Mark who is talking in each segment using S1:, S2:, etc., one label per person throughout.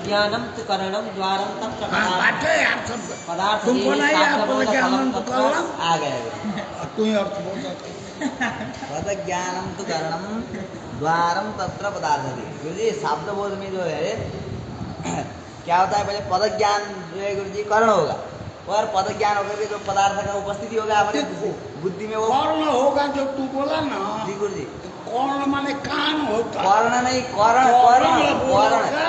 S1: पदज्ञानम तु करणम द्वारम तत्र
S2: बात है यार सब
S1: पदार्थ
S2: तुमको नहीं यार पदज्ञानम तु करणम
S1: आ गया
S2: तू ही अर्थ बोल सकते
S3: पदज्ञानम तु करणम द्वारम तत्र पदार्थति। गुरुजी शब्द बोध में जो है क्या होता है, पहले पद ज्ञान जो है गुरुजी कर्ण होगा, और पद ज्ञान होकर के जो पदार्थ का उपस्थिति होगा हमारे बुद्धि में वो
S2: कर्ण होगा। जो तू बोला ना
S3: जी गुरुजी,
S2: कर्ण माने कान होता,
S3: कर्ण नहीं कर्ण
S2: कर्ण
S3: कर्ण
S2: बोलेगा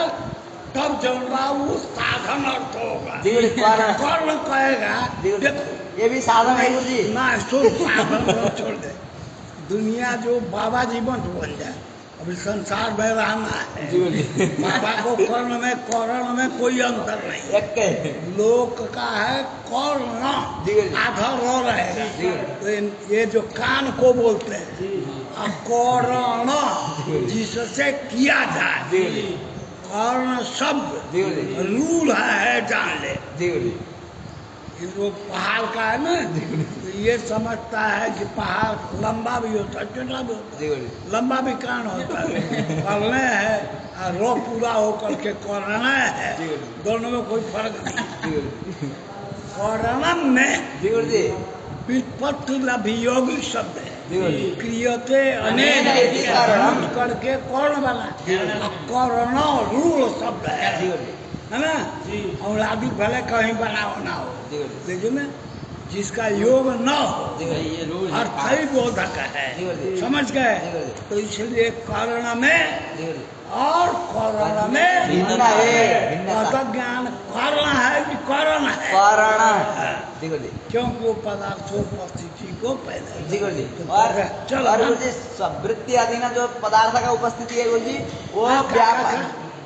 S2: तब जौनबा वो साधन अर्थ होगा।
S3: जी गुरुजी, कर्ण
S2: कर्ण कहेगा
S3: जी गुरुजी,
S2: देखो
S3: ये भी साधन है गुरुजी।
S2: ना इसको साधन छोड़ दे। दुनिया जो बाबा जीवन बन जाए, अभी संसार में रहना है। बाबा को कर्ण में कोई अंतर नहीं।
S3: एक के
S2: लोक का है कर्ण, आधा रो रहेगा। तो ये जो कान को बोलते हैं कर्ण, जिससे किया जाए। कर्ण शब्द रूल है जान ले। वो पहाड़ का है ना, तो ये समझता है कि पहाड़ लंबा भी होता है छोटा भी होता है, लंबा भी कान होता है। करने है और रो पूरा होकर के करना है, दोनों में कोई फर्क नहीं। करणम में व्युत्पत्ति अभियोगी शब्द है, क्रियते अनेक करके कर्ण बना, कर्ण रूल शब्द है ना। औलादी भले कहीं बनाओ ना हो, लेकिन जिसका योग न हो अर्थई बोधक है, समझ गए। तो इसलिए कर्ण में और कर्ण में पद ज्ञान कर्ण है कि कर्ण है, क्योंकि वो पदार्थोपस्थिति को पैदा
S3: और गुरुजी वृत्ति अधीन जो पदार्थ का उपस्थिति है गुरुजी, वो व्यापार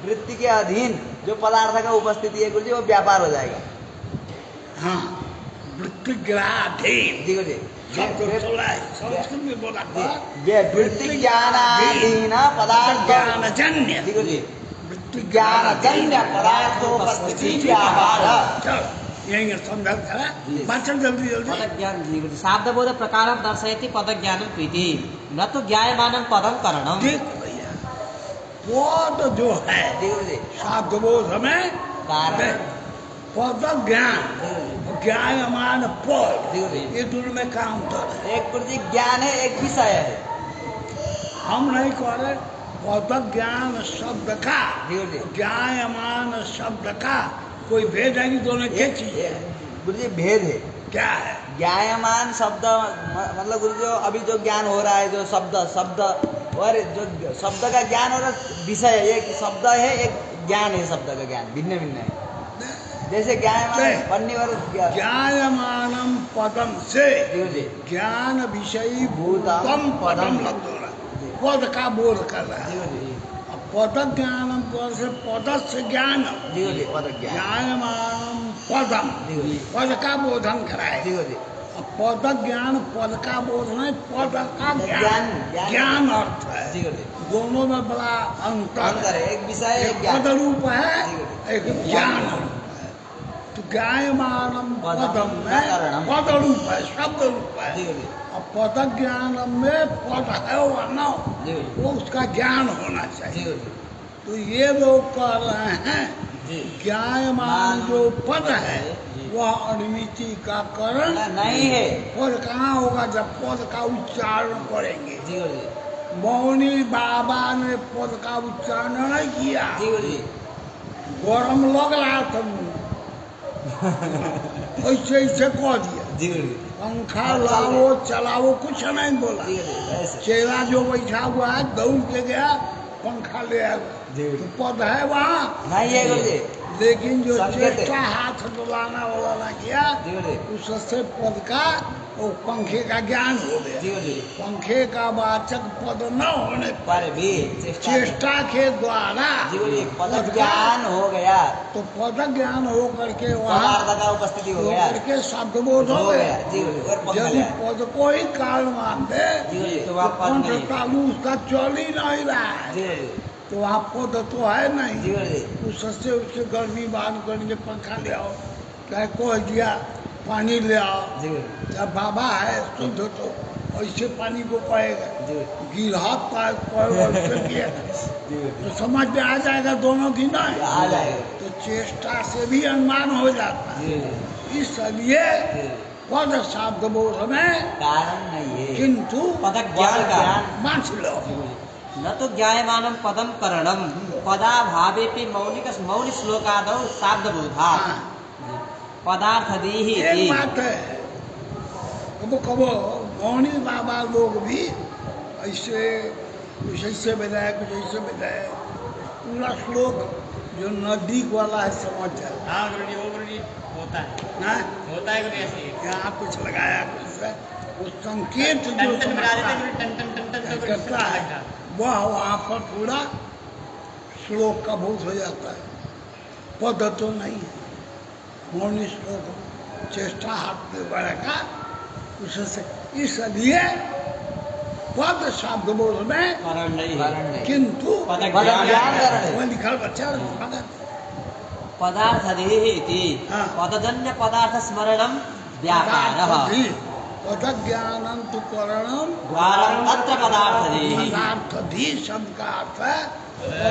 S3: वृत्ति के अधीन जो पदार्थ का उपस्थिति है गुरुजी, वो व्यापार हो जाएगा।
S2: हाँ, वृत्ति ग्राधीन
S3: जी गुरुजी,
S2: संस्कृत में बोला
S3: वृत्ति ज्ञानाधीन पदार्थ
S2: ज्ञानजन्य,
S3: जी गुरुजी, वृत्ति ज्ञानजन्य पदार्थोपस्थिति व्यापार।
S2: यही समझा था, वाचन जल्दी जल्दी।
S1: पदज्ञान जी गुरुजी शाब्दबोध प्रकारम दर्शयति पदज्ञानम प्रीति न तो ज्ञायमानं पदं करणम।
S2: देखो भैया, पद जो है शाब्दबोध में पद ज्ञान, ज्ञायमान पद, ये दोनों में काम कर।
S3: एक गुरुजी ज्ञान है, एक विषय है।
S2: हम नहीं कह रहे पद ज्ञान शब्द का, ज्ञायमान शब्द का कोई भेद है कि दोनों क्या चीज है?
S3: गुरुजी भेद है।
S2: क्या है?
S3: ज्ञायमान शब्द मतलब गुरुजी अभी जो ज्ञान हो रहा है, जो शब्द और जो शब्द का ज्ञान हो रहा है विषय, एक शब्द है एक ज्ञान है, शब्द का ज्ञान भिन्न भिन्न है। जैसे
S2: ज्ञायमानम पदम से ज्ञान विषयी भूतम पदम लग रहा है, पद का बोध कर रहा है। पद ज्ञानम पद से पद से ज्ञान, ज्ञायमानम पदम पद का बोधन कराए। पद ज्ञान पद का बोध नहीं, पद का ज्ञान अर्थ है। दोनों में बड़ा अंतर है,
S3: एक विषय एक
S2: पद रूप है, एक ज्ञान रूप है। तो ज्ञायमानम पदम में पद रूप है, शब्द रूप है। और पद ज्ञान में पद है वो न, वो उसका ज्ञान होना चाहिए। तो ये लोग कह रहे हैं ज्ञायमान जो पद है वह अनुमिति का कारण
S3: नहीं है।
S2: पद कहाँ होगा जब पद का उच्चारण करेंगे। मौनी बाबा ने पद का उच्चारण नहीं किया, गरम लग रहा था, ऐसे ऐसे कह दिया, पंखा लाओ चलाओ कुछ नहीं बोला। चेला जो बैठा हुआ है दौड़ के गया, पंखा ले आया, तो पद है वहाँ
S3: नहीं है गुरुजी।
S2: लेकिन जो चेष्टा हाथ डुलाना वाला ना किया, उससे पद का और पंखे का ज्ञान हो गया। पंखे का वाचक पद न होने
S3: पर भी
S2: चेष्टा के द्वारा
S3: पद ज्ञान हो गया,
S2: तो पद ज्ञान हो करके
S3: पदार्थ का उपस्थिति हो गया,
S2: करके शब्दबोध हो गया। यदि पद को ही कारण मान दे तो तालु उसका चल ही नहीं रहा है, तो वहाँ पद तो है नहीं। उससे गर्मी बांध करके पंखा ले आओ, चाहे कह दिया पानी ले आओ, जब बाबा है शुद्ध तो ऐसे पानी को कहेगा,
S3: जी
S2: गिरहा तो समझ में आ जाएगा दोनों की नहीं।
S3: आ जाएगा।
S2: तो चेष्टा से भी अनुमान हो जाता है।
S3: जी
S2: इसलिए
S3: जी
S2: पद शब्द बोध में
S3: कारण नहीं है
S2: किंतु
S1: पद ज्ञान का
S2: मान लो
S1: न तो ज्ञायमानं पदम करणम पदाभावेपि मौलिक श्लोकादौ शाब्दबोधा
S2: हाँ,
S1: पदार्थदीहि
S2: एक
S1: इति।
S2: बात है, कबो कबो मौनी बाबा लोग भी ऐसे कुछ ऐसे बताए, कुछ ऐसे बताए, पूरा श्लोक जो नदी वाला है समझ जाए।
S4: हाँ गुरुजी, वो गुरुजी होता है,
S2: हाँ?
S4: होता है गुरुजी ऐसे ही।
S2: यहाँ कुछ लगाया कुछ है, वो संकेत जो
S4: टन टन बजा
S2: समझता
S4: देते
S2: है,
S4: गुरुजी, टन टन टन टन तो गुरुजी
S2: करता
S4: समझ
S2: है,
S4: लगता।
S2: वह वहाँ पर पूरा श्लोक का भूत हो जाता है। पद तो नहीं है, मौनी श्लोक चेष्टा हाथ में बड़ा का उससे, इसलिए पद शब्द बोध में
S1: कारण नहीं
S3: कारण
S1: है
S3: नहीं।
S2: किंतु
S1: पद
S3: पद
S1: ज्ञान
S3: ज्ञान
S1: है।
S3: कारण
S2: वो
S3: है।
S2: लिखा बच्चा
S1: पदार्थदीहि इति।
S2: हाँ।
S1: पदजन्य पदार्थ स्मरणम व्यापारः
S2: पद ज्ञानम तु करणम
S1: द्वारम तत्र पदार्थदीहि।
S2: पदार्थधि शब्द का अर्थ है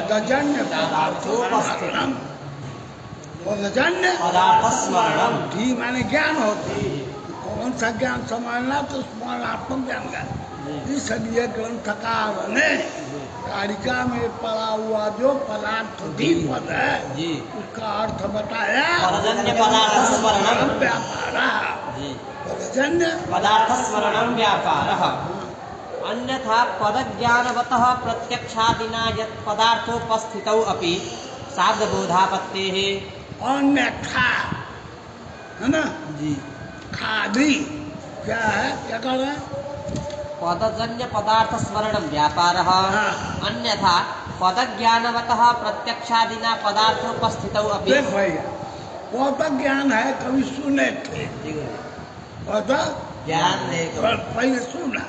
S2: पदजन्य पदार्थोपस्थितम। पदजन्य
S1: पदार्थ स्मरणम
S2: धी माने ज्ञान होती है। कौन सा ज्ञान समझना, तो स्मरणात्मक ज्ञान का। इसलिए ग्रंथकार ने कारिका में पड़ा हुआ जो पदार्थधि पद है
S1: जी
S2: उसका अर्थ बताया
S1: पदजन्य पदार्थ स्मरणम
S2: व्यापार।
S1: जी
S2: पदजन्य
S1: पदार्थ स्मरणम व्यापारः। अन्यथा पदज्ञानवतः प्रत्यक्षादिना यत् पदार्थोपस्थितौ अपि शाब्दबोधापत्तेः।
S2: अन्यथा है ना,
S1: जी
S2: खादी क्या है, क्या कर रहे हैं?
S1: पदजन्य पदार्थ स्मरणम व्यापारः।
S2: हाँ।
S1: अन्यथा पदज्ञानवतः प्रत्यक्षादिना पदार्थोपस्थितौ अपि।
S2: देख भैया, पद ज्ञान है, कभी सुने थे
S3: जी गुरुजी,
S2: पद
S3: ज्ञान नहीं
S2: पर
S3: करो।
S2: पहले सुना,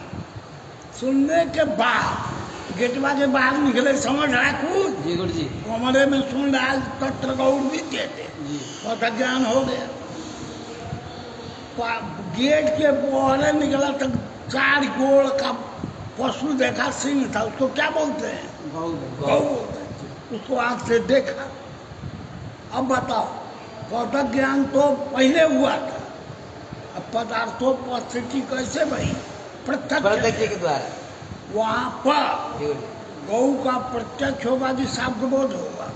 S2: सुनने के बाद गेटवा के बाहर निकले, समझ रहा कुछ
S1: जी गुरु जी
S2: कमरे में सुन रहा, तत्र गौड़ भी देते,
S1: जी
S2: पद ज्ञान हो गया। गेट के बाहर निकला तो 4 गोड़ का पशु देखा, सिंह था, उसको क्या बोलते हैं?
S1: गौ
S2: गौ बोलते हैं। उसको आंख से देखा। अब बताओ, पद ज्ञान तो पहले हुआ था, अब पदार्थोपस्थिति कैसे भाई?
S3: प्रत्यक्ष
S2: प्रत्यक्ष
S3: के द्वारा।
S2: वहाँ पर
S3: जी गुरुजी,
S2: गौ का प्रत्यक्ष होगा कि शाब्द बोध होगा?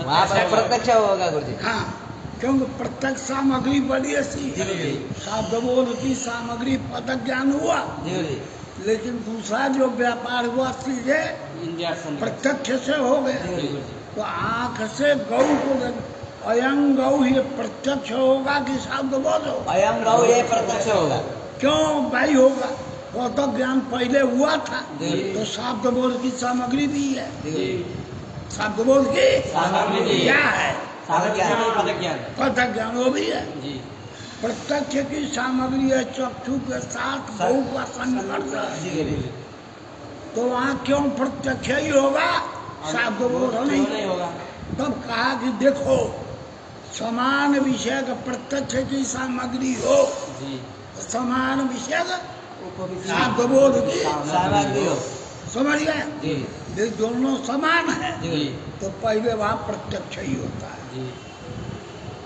S3: वहाँ पर प्रत्यक्ष होगा गुरुजी।
S2: हाँ, क्योंकि प्रत्यक्ष सामग्री बड़ी ऐसी
S3: जी
S2: है।
S3: गुरुजी,
S2: शाब्द बोध की सामग्री पद ज्ञान हुआ,
S3: जी गुरुजी,
S2: लेकिन दूसरा जो व्यापार हुआ सीधे
S1: इंडिया से
S2: प्रत्यक्ष से हो गया।
S1: जी गुरु जी
S2: तो आंख से गौ को अयं गौ ये प्रत्यक्ष होगा कि शाब्द बोध होगा?
S3: अयम गौ ये प्रत्यक्ष होगा।
S2: क्यों भाई होगा? वो तो ज्ञान पहले हुआ था,
S3: जी।
S2: तो शाब्द बोध की सामग्री भी है।
S3: जी
S1: जी
S3: गुरुजी,
S2: शाब्द बोध की
S1: सामग्री भी है।
S2: क्या है?
S1: सामग्री में पद ज्ञान
S2: पद ज्ञान वो भी है।
S1: जी
S2: प्रत्यक्ष की सामग्री है चक्षु के साथ गौ का संघर्ष
S3: जी
S2: है।
S3: गुरुजी,
S2: तो वहाँ क्यों प्रत्यक्ष ही होगा, शाब्द बोध
S1: क्यों
S2: नहीं?
S1: नहीं होगा?
S2: तब कहा कि देखो, समान विषय का प्रत्यक्ष की सामग्री हो,
S1: जी
S2: समान विषय का
S1: उपविष्ट
S2: शाब्द बोध की
S3: सामग्री हो।
S2: समझ गए?
S3: जी
S2: ये दोनों समान है,
S1: जी
S2: तो पहले वहाँ प्रत्यक्ष ही होता है।
S1: जी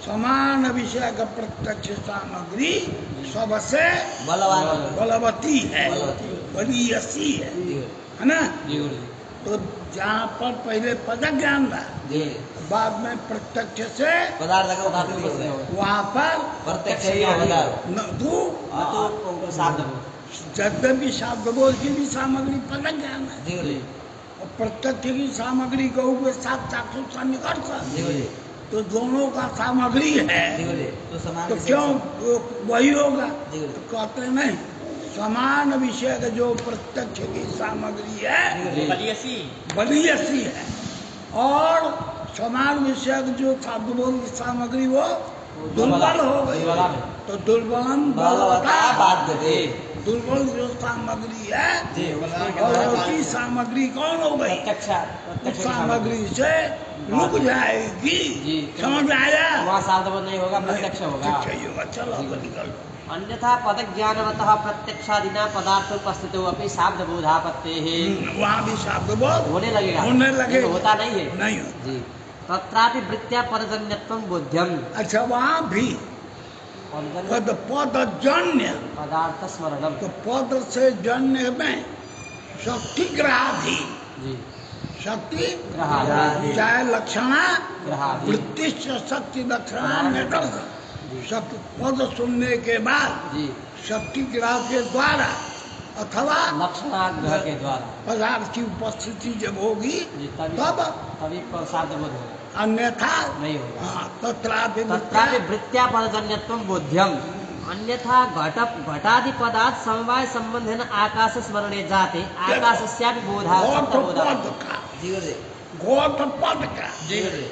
S2: समान विषय का प्रत्यक्ष सामग्री सबसे
S3: बलवान।
S2: बलवती है,
S3: बलवती।
S2: बड़ी ऐसी है
S3: जी गुरुजी,
S2: है ना?
S1: जी गुरु जी
S2: तो जहाँ पर पहले पद ज्ञान था,
S3: जी
S2: बाद में प्रत्यक्ष से
S3: पदार्थ का उपस्थिति हो गया।
S2: वहाँ पर
S3: प्रत्यक्ष ही होगा।
S2: न दू
S1: न तो शाब्द बोध।
S2: यद्यपि शाब्द बोध की भी सामग्री पद ज्ञान है,
S3: जी गुरुजी,
S2: और प्रत्यक्ष की सामग्री गौ के साथ चाक्षु सन्निकर्ष,
S3: जी गुरुजी,
S2: तो दोनों का सामग्री
S3: जी
S2: है,
S3: गुरुजी, तो समान
S2: तो
S3: विषय
S2: क्यों
S3: से-
S2: वो वही होगा?
S3: जी
S2: तो
S3: गुरुजी,
S2: कहते नहीं, समान विषय का जो प्रत्यक्ष की सामग्री है
S3: जी गुरुजी,
S4: बलियसी
S2: बड़ी ऐसी है, और समान विषय की जो शाब्द बोध की सामग्री वो दुर्बल हो गई।
S1: दुर्बला में।
S2: तो दुर्बलम
S3: बलवता
S2: बलवता,
S3: बाध्यते।
S2: दुर्बल जो सामग्री है,
S1: जी
S2: बलवती सामग्री कौन हो गई?
S1: प्रत्यक्ष
S2: उस
S1: प्रत्यक्ष
S2: सामग्री से रुक जाएगी।
S1: जी।
S2: समझ में आया?
S1: वहाँ शाब्द बोध नहीं होगा, प्रत्यक्ष होगा।
S2: प्रत्यक्ष ही होगा। चलो अब निकल।
S1: अन्यथा पदज्ञानवतः प्रत्यक्षादिना पदार्थोपस्थितो अपि शाब्दबोधापत्तेः
S2: वहाँ भी शब्द बोध
S1: होने लगेगा,
S2: होने लगेगा।
S1: लेकिन होता नहीं है।
S2: नहीं होता।
S1: जी, तत्रापि वृत्त्या पदजन्यत्वं बोध्यम।
S2: अच्छा वहाँ भी पद पदजन्य,
S1: पदार्थ स्मरणम।
S2: तो पद से जन्य में शक्ति ग्रहाधि,
S1: जी,
S2: शक्ति
S1: ग्रहाधि।
S2: चाहे लक्षणा
S1: ग्रहाधि।
S2: वृत्ति से शक्ति लक्षणा निकल
S1: जी।
S2: शक्ति पद सुनने के बाद
S1: जी,
S2: शक्ति ग्रह के द्वारा अथवा
S1: लक्षणाग्रह के द्वारा
S2: पदार्थ की उपस्थिति जब होगी
S1: जी, तभी
S2: तब
S1: तभी शाब्दबोध होगा,
S2: अन्यथा
S1: नहीं होगा।
S2: हाँ, तत्रापि
S1: तत्रापि वृत्त्या पदजन्यत्वं बोध्यम। अन्यथा घटादि पदार्थ समवाय संबंधेन आकाश स्मरणे जाते आकाशस्यापि बोधा
S2: घोट
S1: शब्दबोधा।
S2: पद का
S3: जी गुरुजी
S2: घोट पद का
S3: जी गुरुजी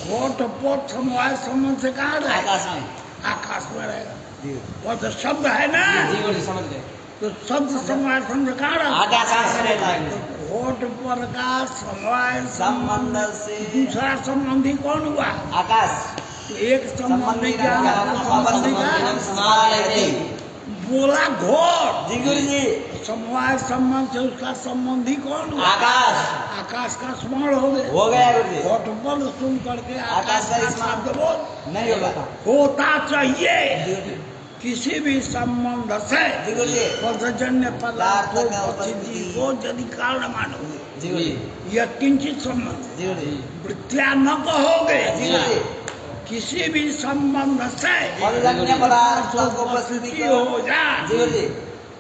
S2: घोट पद समवाय संबंध से कहाँ रहेगा?
S3: आकाश में
S2: आकाश में रहेगा।
S3: जी
S2: पद शब्द है ना,
S1: जी गुरुजी समझ गए।
S2: तो शब्द समवाय संबंध कहाँ रहेगा?
S3: आकाश में रहता है
S2: तो घोट पद का समवाय
S3: संबंध से
S2: दूसरा संबंधी कौन हुआ?
S3: आकाश
S2: तो एक संबंधी क्या संबंधी का
S1: समालयते।
S2: बोला घोट,
S3: जी गुरुजी
S2: समवाय संबंध से उसका संबंधी कौन हुआ?
S3: आकाश
S2: आकाश का स्मरण हो गया।
S3: हो गया गुरुजी
S2: घोट पद सुन करके आकाश का शब्द बोल
S3: नहीं होगा
S2: होता चाहिए।
S3: जी गुरुजी
S2: किसी भी संबंध से
S3: जी गुरुजी
S2: पदजन्य पदार्थों
S3: पदार्थ का
S2: उपस्थिति को यदि कारण मानो,
S3: जी गुरुजी
S2: यह किंचित संबंध
S3: जी गुरुजी
S2: वृत्तिया न कहोगे।
S3: जी गुरुजी
S2: किसी भी संबंध से
S3: पदजन्य पदार्थों को
S2: उपस्थिति
S3: उपस्थिति
S2: हो जाए
S3: जी गुरुजी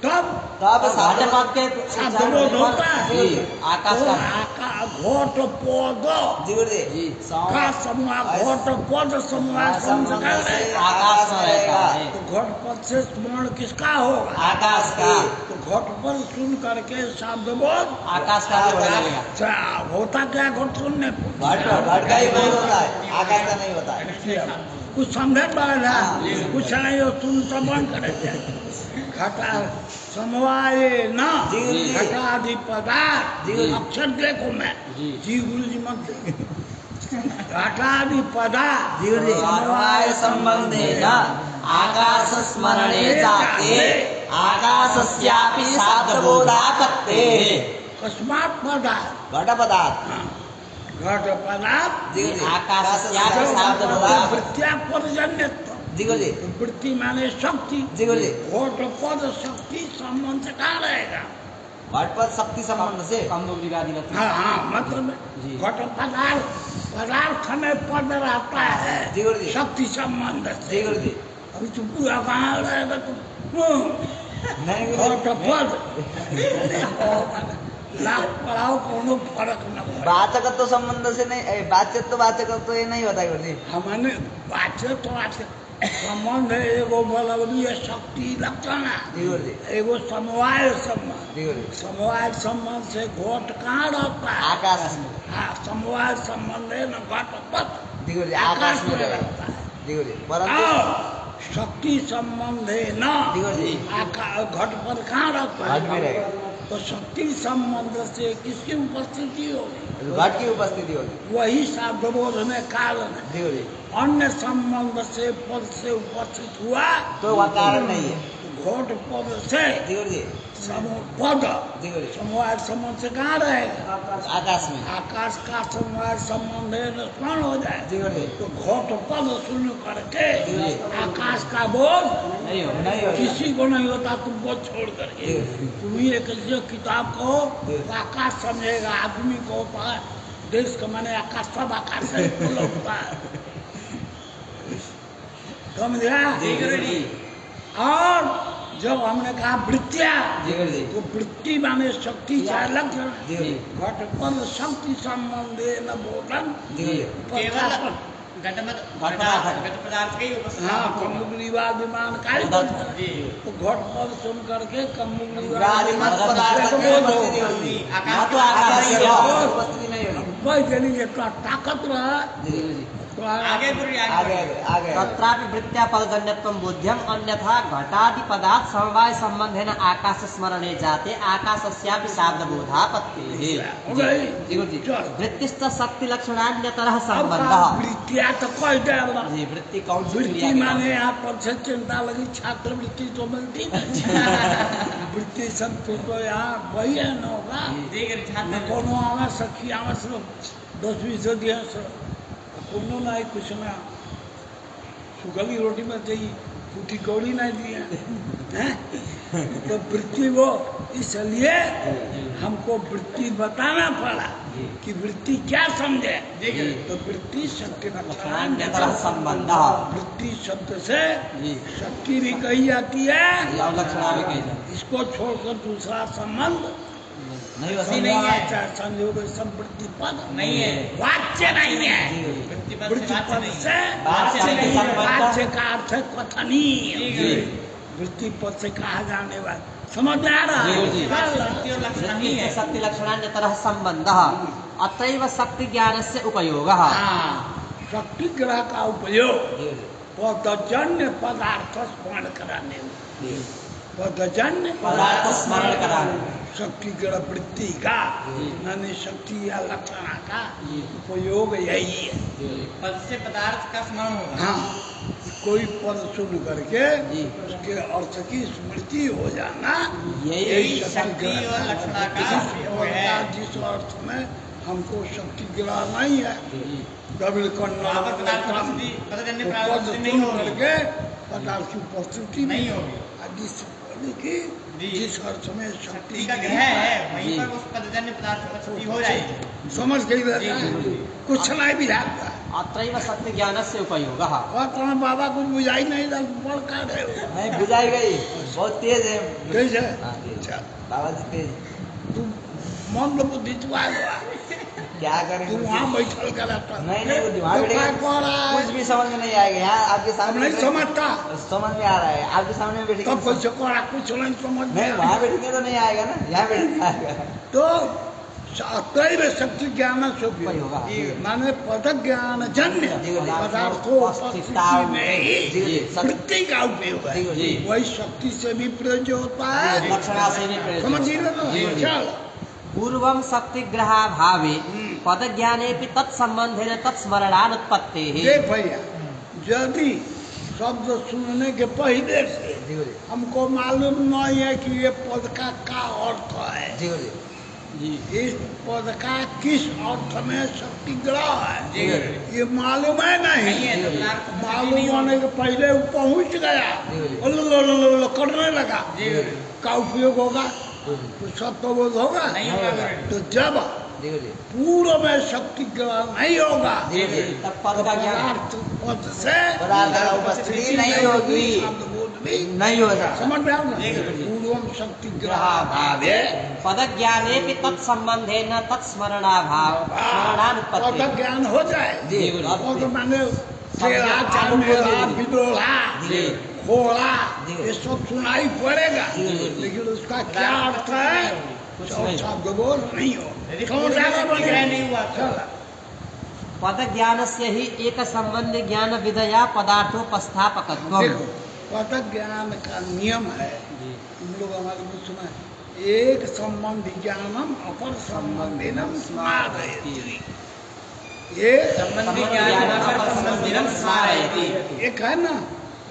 S2: तब
S3: तब
S1: भाजपा के
S2: शब्दबोध होता है।
S1: जी, आकाश
S2: तो
S1: का
S2: घोट पद
S3: जी गुरुजी
S1: जी
S2: का समूह घोट पद समूह
S3: संबंध से
S1: आकाश में रहता है।
S2: तो घोट पद से स्मरण किसका होगा?
S3: आकाश का
S2: तो घोट पद सुन करके शब्द बोध
S1: आकाश का भी होने लगेगा।
S2: अच्छा, होता क्या घोट सुनने पर?
S3: घट का ही बोध होता है, आकाश का नहीं होता है।
S2: कुछ समझे पड़ा कुछ नहीं हो सुन तो बंद करे घटा समवाय न
S3: जी, जी।
S2: घटादि पदार्थ
S3: जी।
S2: अक्षर देखो मैं
S1: जी।
S2: जी गुरु जी मत देखो। घटादि पदार्थ
S3: जी गुरुजी समवाय संबंधेन आकाश स्मरणे जाते आकाशस्यापि शाब्दबोधापत्तेः
S2: कस्मात् पदार्थ
S3: घट पदार्थ
S2: घट पदार्थ
S3: जी गुरुजी
S1: आकाशस्यापि शाब्दबोधापत्तेः
S2: वृत्तिया पदजन्यत्व
S3: जी गुरुजी
S2: वृत्ति माने शक्ति
S3: जी गुरुजी
S2: घोट पद शक्ति संबंध से कहाँ रहेगा?
S3: घट पद शक्ति संबंध से
S1: कम्बुग्रीवादि लक्षण।
S2: हाँ हाँ मतलब
S1: जी।
S2: घट पदार्थ में पद रहता है
S3: जी गुरुजी
S2: शक्ति संबंध
S3: जी
S2: से।
S3: गुरुजी
S2: अभी तो पूरा कहाँ रहेगा तुम
S3: नहीं
S2: घट
S3: गुरुजी
S2: पद लाभ पढ़ाओ कोनो फर्क न पड़े।
S3: वाचकत्व संबंध से नहीं वाचकत्व ये नहीं होता है गुरुजी
S2: हमने बाचे तो आज संबंध है एगो बलवनीय शक्ति लक्षण
S3: जी गुरुजी
S2: एगो समवाय संबंध।
S3: जी गुरुजी
S2: समवाय संबंध से घोट कहाँ रहता है?
S3: आकाश में
S2: हाँ समवाय संबंध है न घट पद
S3: जी गुरुजी
S2: आकाश में
S3: रहेगा
S2: रहता है।
S3: जी गुरुजी परंतु
S2: और शक्ति संबंध है न
S3: जी गुरुजी
S2: घट पद कहाँ रहता
S3: घट में
S2: है?
S3: रहेगा
S2: तो शक्ति संबंध से किसकी उपस्थिति होगी?
S3: घट की उपस्थिति होगी
S2: वही शब्दबोध में कारण है।
S3: जी गुरुजी
S2: अन्य संबंध से पद से उपस्थित हुआ
S3: तो वह कारण नहीं है
S2: घोट पद से
S3: जी गुरुजी
S2: पद
S3: जी गुरुजी
S2: समवाय संबंध से कहाँ रहेगा?
S3: आकाश में
S2: आकाश का समवाय संबंध है न स्मरण हो जाए
S3: जी गुरुजी
S2: तो घोट पद सुन करके
S3: जी।
S2: आकाश का बोध
S1: नहीं होगा।
S3: नहीं होगा
S2: किसी को नहीं होता तुमको छोड़ करके।
S3: जी।
S2: तुम ही एक जो किताब कहो
S3: जी।
S2: तो आकाश समझेगा आदमी को देश का माने आकाश सब आकाश से होता है समझा?
S3: जी गुरुजी
S2: और जब हमने कहा वृत्तिया
S3: जी गुरुजी
S2: तो वृत्ति माने शक्ति चाहे लक्षण
S3: जी गुरुजी
S2: घटपद शक्ति संबंधे न बोधन
S3: जी गुरुजी
S4: केवल घट पदार्थ के ही उपस्थित
S2: हाँ
S4: होगा।
S2: कमुग्रीवाद विमान का ही बोध है।
S4: जी
S2: तो घटपद सुन करके
S3: विराजमान पदार्थ की उपस्थिति होगी
S4: आकाश
S3: हाँ तो आकाश की उपस्थिति नहीं होगी
S2: वही जनी जितना ताकत रहा
S3: जी गुरुजी
S2: तो
S4: आगे गुरुजी
S3: आगे
S4: आगे
S3: आगे
S1: तत्रापि वृत्त्या पदजन्यत्वं बोध्यम् अन्यथा घटादिपदात् समवाय सम्बन्धेन आकाश स्मरणे जाते आकाशस्यापि शाब्दबोधापत्तिः।
S2: हो गई।
S1: जी गुरुजी।
S2: चल।
S1: वृत्तिश्च शक्तिलक्षणान्यतरः
S2: अब
S1: सम्बन्धः।
S2: वृत्तिया तो कोई डर
S1: जी वृत्ति कौन सी
S2: वृत्ति
S1: क्रिया के नाम
S2: माने
S1: से?
S2: यहाँ पर से चिंता लगी छात्रवृत्ति तो मिलती नहीं। वृत्ति सब तो यहाँ वही है न होगा
S4: जी गुरुजी
S2: न
S4: छात्र
S2: कोनो आवा सखी आवा से 10-20 दिया से कोनो ना कुछ ना सुगली रोटी में चाहिए फूटी कौड़ी नहीं दिया हैं? तो वृत्ति वो इसलिए हमको वृत्ति बताना पड़ा कि वृत्ति क्या समझे। तो वृत्ति शक्ति
S1: लक्षणान्यतरः सम्बन्धः।
S2: वृत्ति शब्द से
S1: जी।
S2: शक्ति भी कही जाती है,
S1: लक्षणा भी कही जाती है।
S2: इसको छोड़कर दूसरा संबंध
S3: नहीं हो
S4: नहीं है।
S2: चाहे संयोग संवृत्ति पद
S4: नहीं है।
S2: वाच्य नहीं है।
S4: वृत्ति पद
S2: वृत्ति
S4: से बात
S2: पद
S4: नहीं
S2: से
S3: वाच्य नहीं है।
S2: वाच्य का अर्थ है कथनीय।
S4: जी।
S2: वृत्ति पद से कहा जाने वाला समझ में आ रहा
S1: जी,
S2: है?
S1: जी।
S4: शक्ति और लक्षण ही है।
S1: शक्ति लक्षणान्यतरः सम्बन्धः अत्रैव शक्ति ज्ञानस्य उपयोगः।
S2: हाँ, शक्ति ग्रह का उपयोग पदजन्य पदार्थ स्मरण कराने में। पदजन्य
S1: पदार्थ स्मरण कराने।
S2: शक्ति ग्रह वृत्ति का
S1: जी।
S2: यानी शक्ति या लक्षण का उपयोग यही है।
S4: पद से पदार्थ का स्मरण होगा।
S2: हाँ, कोई पद सुन करके
S1: जी।
S2: उसके अर्थ की स्मृति हो जाना
S1: यही
S4: शक्ति और लक्षण का उपयोग है।
S2: जिस अर्थ में हमको शक्ति ग्रह नहीं है डबल
S4: वहाँ पर पदार्थ
S2: कन्ना
S4: उपस्थिति पदजन्य
S2: तो
S4: पदार्थ
S2: पद
S4: उपस्थिति
S2: सुन
S4: नहीं होगी।
S2: करके पदार्थ की उपस्थिति
S4: नहीं होगी।
S2: और जिस पद की
S4: जी।
S2: जिस अर्थ में शक्ति
S4: शक्ति का
S2: की
S4: ग्रह है वहीं
S1: जी।
S4: पर उस पदजन्य पदार्थ उपस्थिति हो जाएगी।
S2: समझ गई
S4: जी,
S2: रहता
S4: जी, जी।
S2: कुछ नहीं बुझाता
S1: अत्रैव शक्ति ज्ञानस्य उपयोगः।
S2: कहता बाबा कुछ बुझाई नहीं था बड़ काट है
S3: नहीं बुझाई गई बहुत तेज है।
S2: तेज है
S3: हाँ, तेज।
S2: अच्छा
S3: बाबा जी तेज।
S2: तू मन तो बुद्धि चुआ
S3: क्या करें
S2: तू वहाँ बैठल कर
S3: नहीं बुद्धि वहाँ बैठेगा कुछ भी समझ में नहीं आएगा। यहाँ आपके सामने
S2: नहीं
S3: बैठेंगे,
S2: समझता
S3: समझ में आ रहा है आपके सामने में बैठेंगे
S2: तब कुछ कोड़ा कुछ नहीं समझ में
S3: नहीं
S2: आया।
S3: वहाँ बैठेंगे तो नहीं आएगा ना यहाँ बैठेंगे आएगा।
S2: तो अतैव शक्ति ज्ञान से उपयोग
S1: उपयोग।
S2: माने पद ज्ञान जन्य
S3: जी, जी।
S2: पदार्थों उपस्थिति में ही
S3: जी, सत्य।
S2: वृत्ति का उपयोग है।
S1: जी, जी।
S2: वही शक्ति से भी प्रयोज्य होता है।
S1: लक्षणा से भी प्रयोज्य
S2: समझ गई
S1: होता
S2: ना?
S1: है। जी, जी।
S2: चल
S1: पूर्वं शक्तिग्रहाभावे पदज्ञानेऽपि तत्सम्बन्धेन तत्स्मरणानुत्पत्तेः।
S2: देख भैया यदि शब्द सुनने के पहले से
S3: जी जी
S2: हमको मालूम नहीं है कि ये पद का अर्थ है,
S3: जी जी
S1: जी
S2: इस पद का किस अर्थ में शक्ति ग्रह है,
S4: जी।
S2: ये मालूम है
S4: नहीं
S2: नहीं।
S4: है तो पदार्थ उपस्थिति
S2: मालूम
S4: नहीं
S2: होने
S4: होगी।
S2: के पहले वो पहुंच गया
S3: जी।
S2: करने लगा
S4: जी।
S2: का उपयोग होगा तो सब तो बोध होगा
S4: नहीं होगा गुरुजी।
S2: तो जब
S3: जी जी
S2: पूर्व में शक्ति ग्रह नहीं होगा
S3: जी जी
S1: तब पद का ज्ञान
S2: पदार्थ पद से
S3: पदार्थ का उपस्थिति नहीं होगी
S2: शब्द बोध भी
S3: नहीं हो सकता।
S2: समझ में आओ ना
S4: जी।
S2: पूर्वम शक्ति ग्रहाभावे
S1: पदज्ञानेऽपि तत्सम्बन्धेन तत्स्मरणाभाव स्मरणानुत्पत्तिः।
S2: पद ज्ञान हो जाए
S3: जी।
S2: पद माने तेरा चामेरा बिडोला
S1: जी।
S2: खोला
S3: जी।
S2: ये सब सुनाई पड़ेगा
S3: जी।
S2: लेकिन उसका क्या अर्थ है
S1: कुछ नहीं।
S2: शब्द बोध नहीं हो
S4: यदि
S2: समझ
S4: पूर्व में
S2: आ रहा
S4: शक्ति ग्रह नहीं हुआ तो।
S2: चल।
S1: पदज्ञानस्य हि एकसम्बन्धि ज्ञानविधया पदार्थोपस्थापकत्वम्।
S2: देखो पद ज्ञान का नियम है हम लोग हमारे को सुना है, एक संबंधी ज्ञानम अपर संबंधिनम स्मारयति। ये
S4: संबंधी ज्ञान अपर संबंधिनम स्मारयति।
S2: एक है ना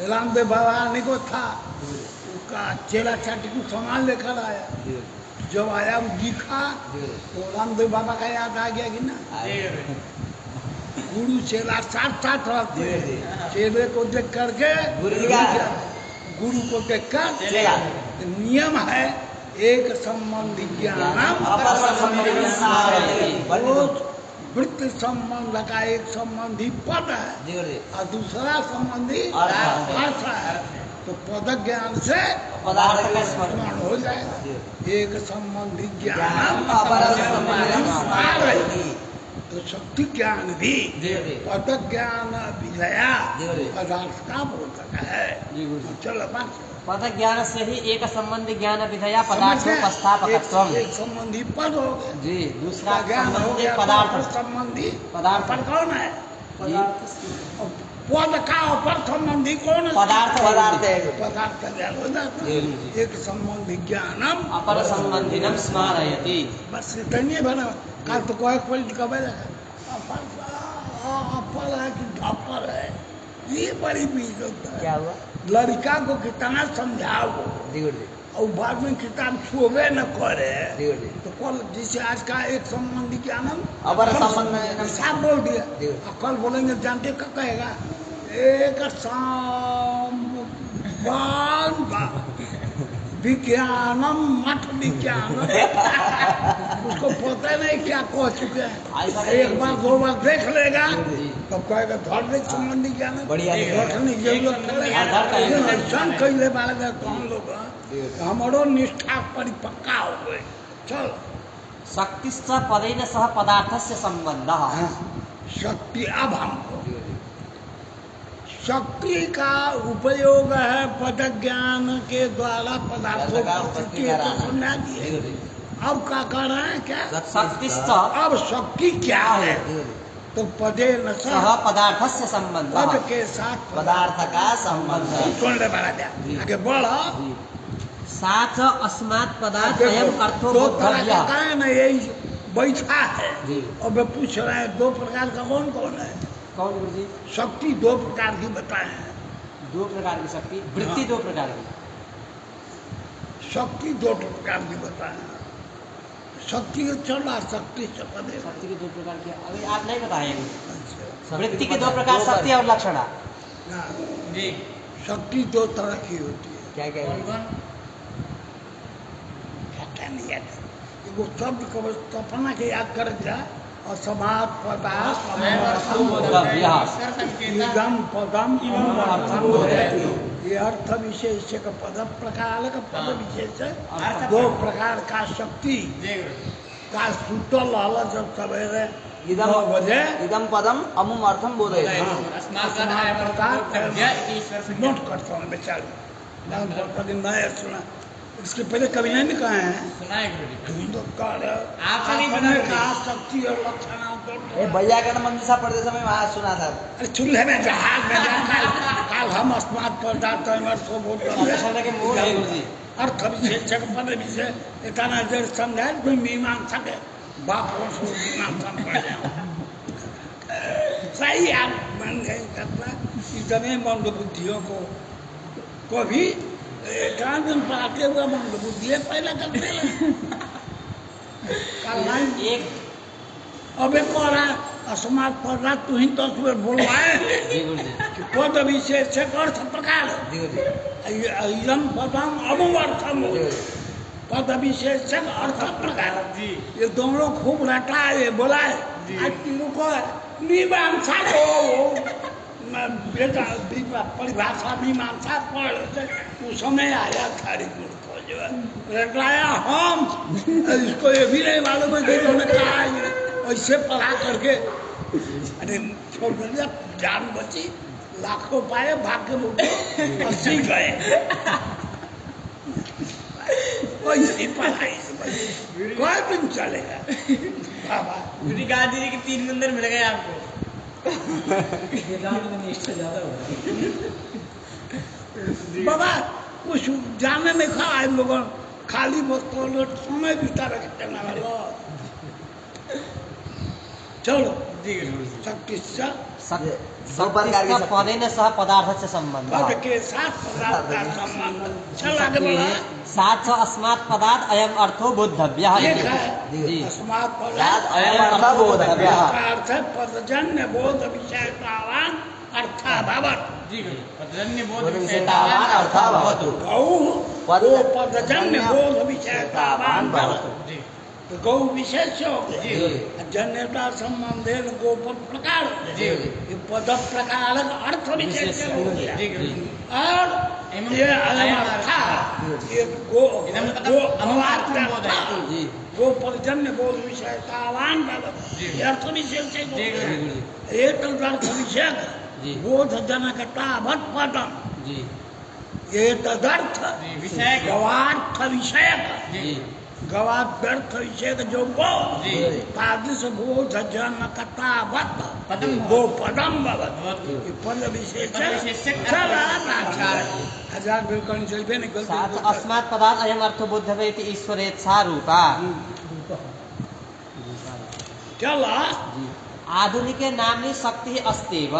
S2: रामदेव बाबा ने को था उसका चेला चाटी को सामान लेकर आया, जब आया वो दिखा तो रामदेव बाबा का याद आ गया कि ना गुरु चेला साथ साथ रहते
S3: जी।
S2: चेले को देख करके
S3: गुरु जी का
S2: गुरु को देख कर
S3: चलेगा
S2: नियम है एक संबंधी ज्ञानम
S3: अपर संबंधिनम स्मारयति।
S2: वो वृत्ति संबंध का एक संबंधी पद है
S3: जी जी
S2: और दूसरा संबंधी
S3: अर्थ।
S2: अर्थ है। तो पद ज्ञान से
S3: पदार्थ का
S2: स्मरण हो जाएगा। एक संबंधी
S3: ज्ञानम
S2: ज्ञानम
S3: अपर संबंधिनम स्मारयति।
S2: तो शक्ति ज्ञान भी
S3: जी जी
S2: पद ज्ञान विधया
S3: जी, जी।
S2: पदार्थ का बोधक है।
S1: जी, गुरु।
S2: चलो बात
S1: पदज्ञानस्य हि एकसम्बन्धि ज्ञानविधया
S2: समझ गए?
S1: पदार्थोपस्थापकत्वम्।
S2: एक संबंधी पद हो गया
S1: जी दूसरा
S2: ज्ञान हो
S1: संबंधी
S2: गया
S1: पदार्थ
S2: संबंधी
S1: पदार्थ
S2: पर कौन है पद का अपर संबंधी कौन है?
S1: पदार्थ
S3: पदार्थ है
S2: पदार्थ ज्ञान हो जाता है। एक संबंधी ज्ञानम
S1: अपर संबंधिनम स्मारयति।
S2: बस इतनी बना कल तो कोई कोई कब अपर है कि धपर है, ये बड़ी बीज होता है।
S3: क्या हुआ
S2: लड़का को कितना समझाओ
S3: दिगुड़ जी
S2: और बाद में किताब छुए न करे
S3: दिगुड़ जी
S2: तो कल जिसे आज का एक संबंधी ज्ञानम
S3: अपर संबंध
S2: साफ बोल दिया।
S3: दिगुड़।
S2: और कल बोलेंगे जानते क्या कहेगा? एक विज्ञानम मठ विज्ञानम उसको पता नहीं क्या कह चुके हैं। एक बार दो बार देख लेगा तो कहेगा धार्मिक संबंधी ज्ञान
S3: बढ़िया
S2: रखने की जरूरत नहीं। ऐसा कैले बालक तो हम लोग हमारो निष्ठा परिपक्का हो गए। चलो
S1: शक्तिश्च पदेन सह पदार्थस्य संबंधः।
S2: शक्ति अब हमको शक्ति का उपयोग है पद ज्ञान के द्वारा पदार्थों को समझा दिए। अब क्या कर रहे हैं क्या?
S1: शक्तिश्च
S2: अब शक्ति क्या है? तो पदे न
S1: सह पदार्थस्य संबंधः।
S2: पद के साथ
S3: पदार्थ का संबंध है।
S2: सुन ले महाराजा आगे बढ़ो।
S1: सा च अस्मात् पदार्थ अयम अर्थो
S2: दो तरह का
S1: बोद्धव्यः।
S2: है ना, यही बैठा है
S1: जी।
S2: और वे पूछ रहे हैं दो प्रकार का कौन कौन है?
S1: कौन गुरुजी?
S2: शक्ति दो प्रकार की बताए हैं।
S1: दो प्रकार की शक्ति, वृत्ति दो प्रकार की।
S2: शक्ति दो प्रकार की बताए हैं। शक्ति चला शक्ति से पदे
S1: शक्ति की दो प्रकार की अभी आप नहीं बताएंगे।
S2: अच्छा।
S1: वृत्ति की दो प्रकार शक्ति और लक्षणा।
S2: हाँ,
S4: जी
S2: शक्ति दो तरह की होती है।
S3: क्या क्या है?
S2: पता नहीं है वो शब्द को सपना के याद कर जा और समाज पदार्थ
S1: बोद्धव्यः।
S2: इदम पदम अमृतम बोधयति। ये अर्थ विशेष का पद प्रकार का पद विशेष है। दो प्रकार का शक्ति का सूतल हल जब सवेरे
S3: इदम
S2: 9 बजे
S3: इदम पदम अमुम अर्थम बोधयति।
S2: नोट करता हूँ बेचारी नया सुना। इसके पहले कभी नहीं कहा है।
S4: सुनाए गुरुजी।
S2: आपने कहा शक्ति और लक्षण
S3: ये वैयाकरण मंजूषा पढ़ते समय वहाँ सुना था।
S2: अरे चूल्हे में जहाज में काल हम अस्मात् पदार्थ
S1: के मूल है गुरुजी।
S2: अर्थ विशेष पद विषय इतना देर समझाए कोई मीमांसा के बाप मीमांसा पढ़ जाओ। सही आप मान गए करना इतने मंद बुद्धियों को भी एकांत दिन पढ़ाते हुए मंद बुद्धि पहले करते
S1: एक
S2: अब एक और अस्मात् पदार्थ तू ही 10 बार बोलवाए
S1: जी गुरुजी।
S2: कि पद विशेष अर्थ प्रकार इदम पदम अमुअर्थम पद विशेष अर्थ प्रकार
S4: जी।
S2: ये दोनों खूब रटाए बोलाए। आज तीनों को मीमांसा को परिभाषा मीमांसा पढ़ उस समय आया खारी को जो रटाया हम इसको ये भी नहीं मालूम है कि उन्होंने कहा ऐसे पढ़ा करके अरे छोड़ दिया जान बची लाखों पाए भाग्य मुझे 80 गए ऐसी पढ़ाई कोई दिन चलेगा बाबा।
S4: गुरुजी गांधी जी के 3 मंदिर मिल गए आपको।
S2: बाबा कुछ जाने नहीं खा आए लोगों खाली बोतल समय बिता रखते ना वालो। चलो
S4: जी गुरुजी।
S2: शक्ति
S3: दो प्रकार की
S1: शक्तिश्च पदेन सह पदार्थस्य संबंधः।
S2: पद के साथ पदार्थ का संबंध। चल आगे बढ़ा।
S1: सा च अस्मात् पदार्थ अयम अर्थो बोद्धव्यः।
S2: एक है
S1: जी।
S2: अस्मात्
S3: याद
S2: पदार्थ
S3: अयम अर्थ बोधव्यः।
S2: का अर्थ है पदजन्य बोध विषय कावान अर्थाभावत्।
S4: जी गुरुजी। पदजन्य बोध
S3: बोध
S4: विषयतावान
S3: विषयतावान अर्थाभवतु।
S2: गौ पदजन्य बोध विषय कावान भवतु।
S4: जी।
S2: तो गौ विशेष हो
S4: जी।
S2: गए जन्यता संबंधे गोपद प्रकार
S4: जी।
S2: ये पद प्रकार अर्थ विशेष हो गया।
S4: जी गुरुजी।
S2: और ये अयमर्था ये गो
S4: अमुमार्थम बोध है।
S1: जी।
S2: गो पर्जन्य बोध विषय कावान
S4: जी।
S2: ये अर्थ विशेष है
S4: जी गुरुजी।
S2: एक अर्थ विषय
S1: जी।
S2: बोध जनकता भट पदम
S1: जी।
S2: ये तदर्थ
S4: जी, विषय
S2: गवार्थ विषय
S1: जी।
S2: गवा व्यर्थ विषय जो वो
S4: जी।
S2: तादृश बोध जन कथावत
S4: पदम
S2: वो पदम भवत
S4: भवति।
S2: ये पद विशेष
S4: पद विशेषक
S2: चला
S4: आचार।
S2: हजार बिल्कुल चलते निकल
S1: साथ अस्मात् पदात् अयम् अर्थो बुद्धवे इति ईश्वरेच्छा रूपा।
S2: चला
S1: जी। आधुनिके नाम्नि शक्तिः अस्त्येव।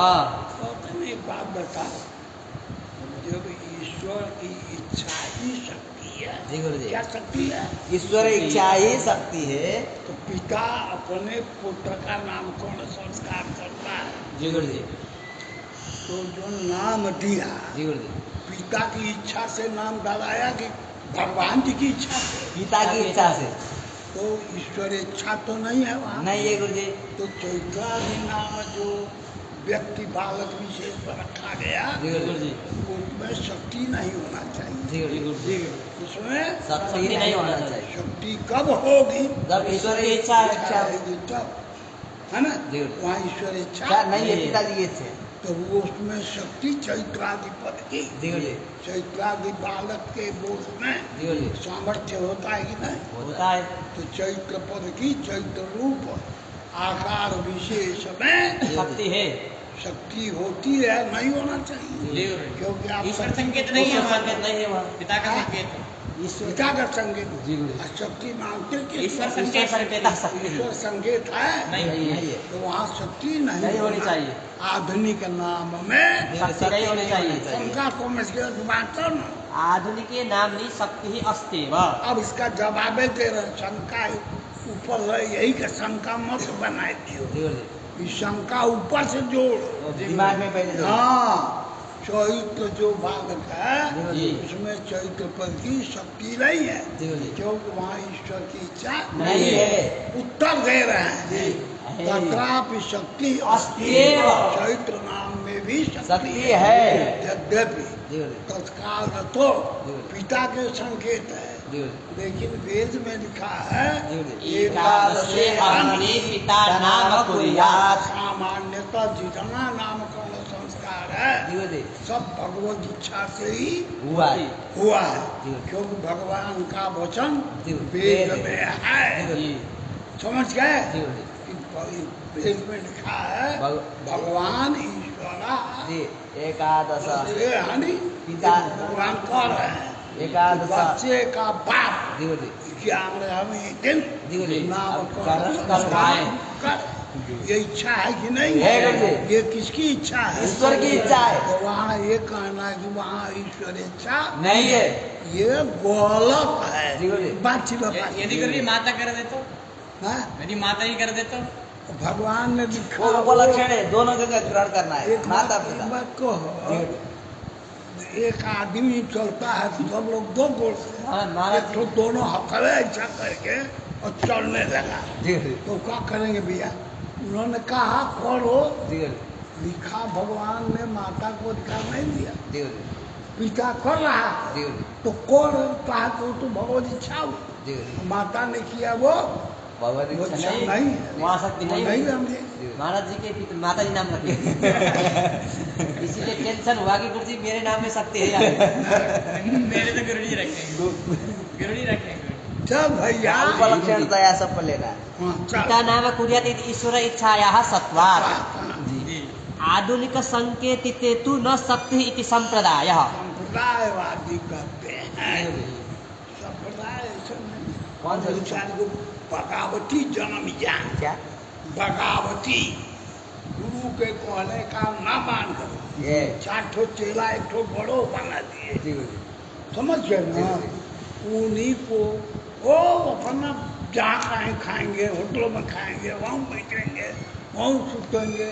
S2: तुम एक बात बता जब ईश्वर की इच्छा ही शक्ति है
S3: जी गुरुजी।
S2: क्या शक्ति है
S3: ईश्वर इच्छा ही शक्ति है।
S2: तो पिता अपने पुत्र का नामकरण संस्कार करता है
S3: जी गुरुजी।
S2: तो जो नाम दिया
S3: जी गुरुजी।
S2: पिता की इच्छा से नाम डालाया कि भगवान जी की इच्छा से
S3: पिता की इच्छा से
S2: तो ईश्वर इच्छा तो नहीं है वहाँ
S3: नहीं है गुरुजी।
S2: तो चैत्रादि नाम जो व्यक्ति बालक विशेष पर रखा गया
S3: जी गुरुजी।
S2: उसमें शक्ति नहीं होना चाहिए
S3: जी गुरुजी।
S2: उसमें
S3: शक्ति नहीं होना चाहिए।
S2: शक्ति कब होगी
S3: जब ईश्वर की इच्छा
S2: होगी तब है ना
S3: जी।
S2: वहाँ ईश्वर इच्छा
S3: इच्छा नहीं है, पिताजी की इच्छा है।
S2: तो वो उसमें शक्ति चैत्रादि पद की
S3: जी गुरुजी।
S2: चैत्रादि बालक के बोध में
S3: जी गुरुजी।
S2: सामर्थ्य होता है कि नहीं
S1: होता है।
S2: तो चैत्र पद की चैत्र रूप आकार विशेष में
S1: शक्ति है।
S2: शक्ति होती है नहीं होना चाहिए
S4: जी गुरुजी।
S2: क्योंकि आप
S4: ईश्वर संकेत नहीं है
S1: ईश्वर
S4: वहाँ
S1: संकेत नहीं है वहाँ।
S4: पिता का संकेत।
S1: ईश्वर
S2: पिता का संकेत
S1: जी गुरुजी।
S2: और शक्ति मांगते कि
S4: ईश्वर
S1: ईश्वर
S4: संकेत
S1: संकेत शक्ति
S2: ईश्वर संकेत है
S4: नहीं
S1: नहीं है।
S3: नहीं है।
S2: तो वहाँ शक्ति
S1: नहीं होनी
S2: होना।
S1: चाहिए।
S2: आधुनिक नाम में
S1: शक्ति नहीं होनी चाहिए।
S2: शंका को मस्जिद बांटो ना
S1: आधुनिके नाम्नि शक्तिः अस्त्येव।
S2: अब इसका जवाब है तेरा शंका ऊपर है यही का शंका मत बनाए दियो
S3: जी गुरुजी।
S2: इस शंका ऊपर से जोड़
S3: दिमाग में पहले जो
S2: हाँ चैत्र जो बालक है
S1: जी।
S2: उसमें चैत्र पद की शक्ति नहीं है
S3: जी गुरुजी।
S2: क्योंकि वहाँ ईश्वर की इच्छा
S3: नहीं है।
S2: उत्तर दे रहे हैं
S3: जी।
S2: तत्रापि शक्ति
S1: अस्त्येव।
S2: चैत्र नाम में भी
S3: शक्ति
S2: शक्ति
S3: है।
S2: यद्यपि
S3: जी गुरुजी।
S2: तत्काल तो
S3: जी।
S2: पिता के संकेत है
S3: जी गुरुजी।
S2: लेकिन वेद में लिखा है
S3: जी गुरुजी।
S1: एकादशे अग्नि पिता नाम कुर्यात्।
S2: सामान्यतः जितना नामकरण संस्कार है
S3: जी गुरुजी।
S2: सब भगवत इच्छा से ही
S3: हुआ है।
S2: हुआ है
S3: जी।
S2: क्योंकि भगवान का वचन
S3: जी।
S2: वेद
S3: वेद
S2: में
S3: जी
S2: है
S3: गुरुजी।
S2: समझ गए
S3: जी गुरुजी।
S2: कि वेद में लिखा है भगवान ईश्वरा
S3: जी। एकादश
S2: ये हानि
S3: पिता
S2: भगवान कर रहे हैं
S3: एकादश
S2: बच्चे का बाप
S3: जी गुरुजी।
S2: ज्ञान हमें दिन
S3: जी गुरुजी।
S2: नामकरण
S1: करवाए।
S2: कर ये इच्छा है कि नहीं
S3: है गुरुजी।
S2: ये किसकी इच्छा है
S3: ईश्वर की इच्छा है।
S2: तो वहाँ ये कहना है कि वहाँ ईश्वर इच्छा
S3: नहीं है।
S2: ये गलत है
S3: जी गुरुजी।
S2: बात
S4: यदि गुरुजी माता कर दे तो
S2: हाँ?
S4: यदि माता ही कर दे तो
S2: भगवान ने लिखा
S3: वो उपलक्षण है, दोनों जगह ग्रहण करना है।
S2: एक
S3: माता
S2: बात
S3: पिता।
S2: एक बात कहो
S3: जी।
S2: एक आदमी चलता है तो सब लोग दो गोल से
S1: हाँ, महाराज
S2: एक तो दोनों हकड़े ऐसा करके और चलने लगा
S3: जी गुरुजी।
S2: तो क्या करेंगे भैया उन्होंने कहा करो
S3: जी गुरुजी।
S2: लिखा भगवान ने माता को अधिकार नहीं दिया
S3: जी गुरुजी।
S2: पिता कर रहा है
S3: जी गुरुजी।
S2: तो कहा तो भगवत इच्छा हुई
S3: जी गुरुजी।
S2: माता ने किया वो
S3: भगवत
S2: वो
S3: इच्छा
S2: इच्छा
S3: नहीं।
S2: नहीं है
S1: वहाँ शक्ति
S2: वो
S1: नहीं
S2: नहीं
S1: हुई।
S2: समझे
S3: जी गुरुजी।
S1: महाराज जी के माता जी नाम रखे इसीलिए टेंशन हुआ कि गुरु जी मेरे नाम में शक्ति है या नहीं।
S4: मेरे तो गुरुजी रखेंगे गुरुजी रखेंगे
S2: चल भैया
S3: उपलक्षण तो यह सब पर लेना है।
S2: हाँ, चल।
S1: पिता नाम कुर्यात् इति ईश्वर इच्छायाः सत्वात्।
S4: जी
S1: आधुनिक संकेतिते तु न शक्ति इति संप्रदायः।
S2: संप्रदायवादी कहते हैं
S3: जी गुरुजी।
S2: संप्रदाय ऐसा नहीं
S3: कौन सा
S2: विचार को बगावती जन्म ज्ञान
S3: क्या
S2: बगावती गुरु के कहने का ना मान करो
S3: ये
S2: 4 ठो चेला 1 ठो बड़ो बना दिए
S3: जी गुरुजी।
S2: समझ गए ना उन्हीं को वो अपना जहाँ कहीं खाएंगे होटलों में खाएंगे वहाँ बैठेंगे वहाँ सुतेंगे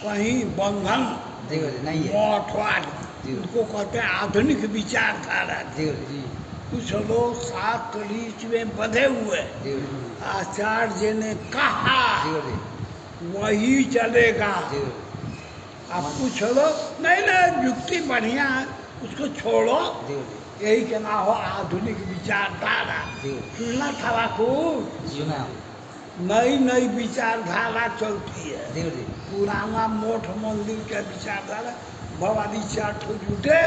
S2: कहीं बंधन
S3: जी गुरुजी। नहीं है।
S2: मठवाद
S3: जी।
S2: उनको कहते हैं आधुनिक विचारधारा
S3: जी गुरुजी।
S2: कुछ लोग 7 रीच में बंधे हुए
S3: जी गुरुजी।
S2: आचार्य ने कहा
S3: जी गुरुजी।
S2: वही चलेगा
S3: जी गुरुजी।
S2: आप कुछ लोग नहीं युक्ति बढ़िया है उसको छोड़ो
S3: जी गुरुजी।
S2: यही के ना हो आधुनिक विचारधारा
S3: जी।
S2: सुनना था खूब
S3: सुना।
S2: नई नई विचारधारा चलती है
S3: जी गुरुजी।
S2: पुराना मठ मंदिर के विचारधारा भवानी 4 ठो जुटे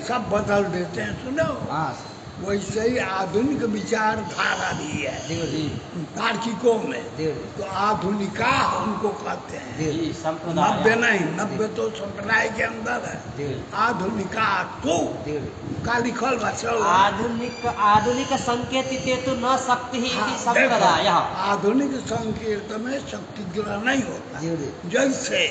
S2: सब बदल देते हैं सुनो
S3: हाँ
S2: वैसे ही आधुनिक विचारधारा भी है
S3: जी गुरु जी
S2: तार्किकों में।
S3: जी गुरु
S2: तो आधुनिका उनको कहते हैं।
S3: जी
S1: जी संप्रदाय
S2: 90 नहीं, 90 तो संप्रदाय के अंदर है।
S3: जी
S2: आधुनिका तो
S3: जी गुरु
S2: का लिखल बा चल
S1: आधुनिक आधुनिक संकेतिते तो न शक्ति ही
S2: हाँ,
S1: इति संप्रदाय
S2: देखो, आधुनिक संकीर्त में शक्ति ग्रह नहीं होता।
S3: जी गुरु
S2: जैसे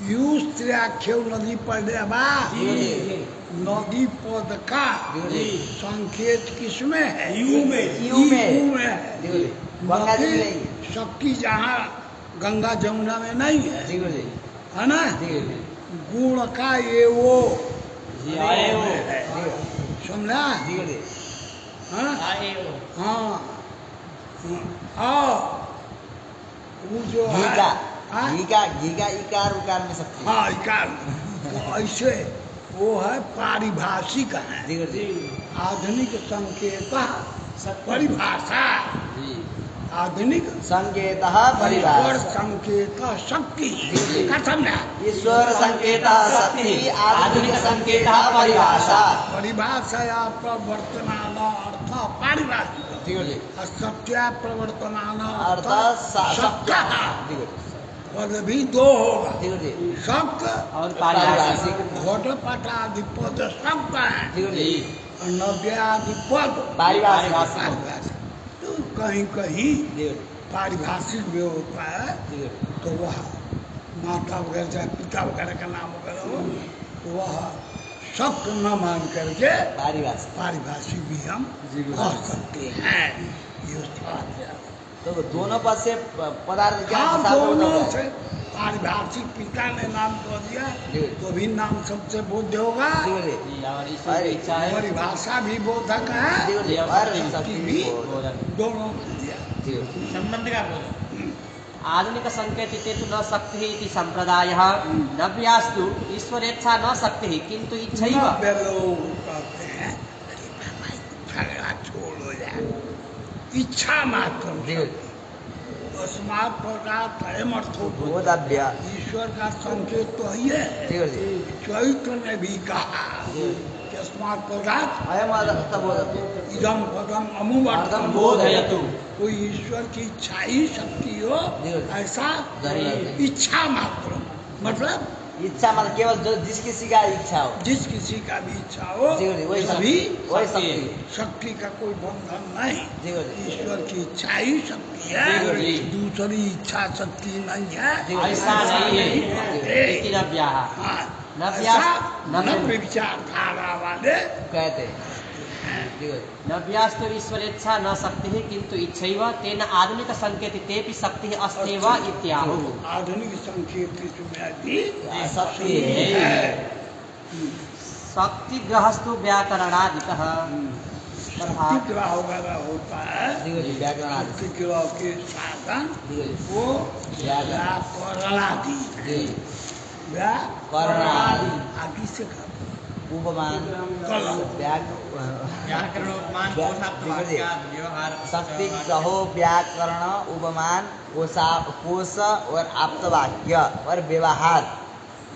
S2: यूज त्रियाख्य नदी पढ़े बा
S3: जी जी
S2: नदी पद का
S3: जी
S2: संकेत किसमें है? यू में।
S3: यू में।
S2: यू में है।
S3: जी गुरु गंगा जी
S2: नदी
S3: नहीं
S2: शक्ति जहाँ गंगा जमुना में नहीं है,
S3: जी गुरु जी
S2: है ना?
S3: जी गुरु जी
S2: गुण का ये वो
S1: जी आए हो
S2: है। समझा?
S3: जी गुरु जी
S2: हाँ
S4: आए हो
S2: हाँ हाँ वो जो
S3: घी
S2: है
S3: का
S2: हाँ?
S3: घी का इकार उकार में शक्ति
S2: हाँ इकार तो ऐसे वो है पारिभाषिक है।
S3: जी गुरु जी
S2: आधुनिक संकेत परिभाषा
S1: जी
S2: आधुनिक
S3: संकेत
S2: ईश्वर
S3: परिभाषा
S2: संकेत शक्ति
S3: जी।
S2: का समझा?
S3: ईश्वर संकेत शक्ति आधुनिक संकेत परिभाषा
S2: परिभाषा या प्रवर्तमान अर्थ पारिभाषिक
S3: जी गुरु जी
S2: सत्या प्रवर्तमान
S3: अर्थ
S2: सत्य
S3: जी गुरु
S2: पद भी दो होगा।
S3: जी गुरु जी
S2: सत्य
S1: और पारिभाषिक
S2: घटपटादि पद सत्य है
S3: जी गुरु जी
S2: और नव्यादि पद
S3: पारिभाषिक
S2: पारिभाषिक। तो कहीं कहीं
S3: जी गुरु
S2: पारिभाषिक भी होता है
S3: जी गुरु
S2: तो वह माता वगैरह चाहे पिता वगैरह का नाम वगैरह हो तो वह सत्य न मान करके
S3: पारिभाषिक
S2: पारिभाषिक भी हम कह सकते हैं। ये उसका
S3: तो दोनों पद से पदार्थ क्या
S2: हाँ
S3: हिसाब
S2: दोनों
S3: होता
S2: से
S3: है
S2: पारिभाषिक पिता ने नाम कह दिया
S3: जी।
S2: तो भी नाम सबसे बोध्य होगा।
S3: जी गुरु जी
S1: जी और ईश्वर की इच्छा है
S2: परिभाषा भी बोधक
S3: जी
S2: है
S3: गुरु जी और शक्ति भी
S1: बोधक।
S2: दोनों दिया।
S3: जी गुरु जी
S4: संबंध का बोलो
S1: आधुनिक संकेतिते तो न शक्ति इति संप्रदायः नव्यास्तु ईश्वरेच्छा न शक्ति किंतु इच्छैव
S2: नव्य लोग कहते हैं अरे बाबा झगड़ा छोड़ हो जाए इच्छा मात्र
S3: जी गुरु
S2: अस्मात् प्रकार अर्थो
S3: बोधव्य
S2: ईश्वर का संकेत तो ये है।
S3: जी गुरु जी
S2: चैत्र ने भी कहा
S3: जी
S2: कि अस्मात् प्रकार
S3: अयम अर्थ बोधव्य
S2: इदम पदम अमुवर्तम
S1: बोधयतु
S2: कोई ईश्वर की इच्छा ही शक्ति हो ऐसा
S3: नहीं।
S2: इच्छा मात्र मतलब
S3: इच्छा मतलब केवल जो जिस किसी का इच्छा हो
S2: जिस किसी का भी इच्छा हो
S3: जी गुरु जी वही
S2: तभी
S3: वही शक्ति
S2: शक्ति का कोई बंधन नहीं।
S3: जी गुरु जी
S2: ईश्वर की इच्छा ही शक्ति
S1: जी
S2: है
S1: गुरु जी।
S2: दूसरी इच्छा शक्ति नहीं है।
S3: जी गुरु जी।
S1: ऐसा नहीं है इति नव्याः
S2: हाँ,
S1: नव्या-
S2: ऐसा
S1: नव्य-
S2: नव्य विचारधारा वाले
S3: कहते हैं जी गुरु जी
S1: नव्यास्तु ईश्वरेच्छा न शक्ति किंतु इच्छैव तेन आधुनिक संकेतितेपि शक्ति अस्त्येव इत्याहुः
S2: आधुनिक संकेत में भी
S3: शक्ति
S2: है।
S1: शक्ति ग्रहस्तु व्याकरणादितः तथा
S2: शक्ति ग्रह वगैरह होता है
S3: जी गुरु जी व्याकरण आदि
S2: शक्ति ग्रह के साधन
S3: जी गुरु जी
S2: वो
S3: व्याकरण
S2: व्याकरणादि
S3: जी
S2: व्याकरणादि आदि से करते
S3: उपमान
S2: कलम
S4: व्याकरण उपमान कोशार्थ वाक्य व्यवहार
S3: शक्ति ग्रहो व्याकरण उपमान कोश और आप्तवाक्य और व्यवहार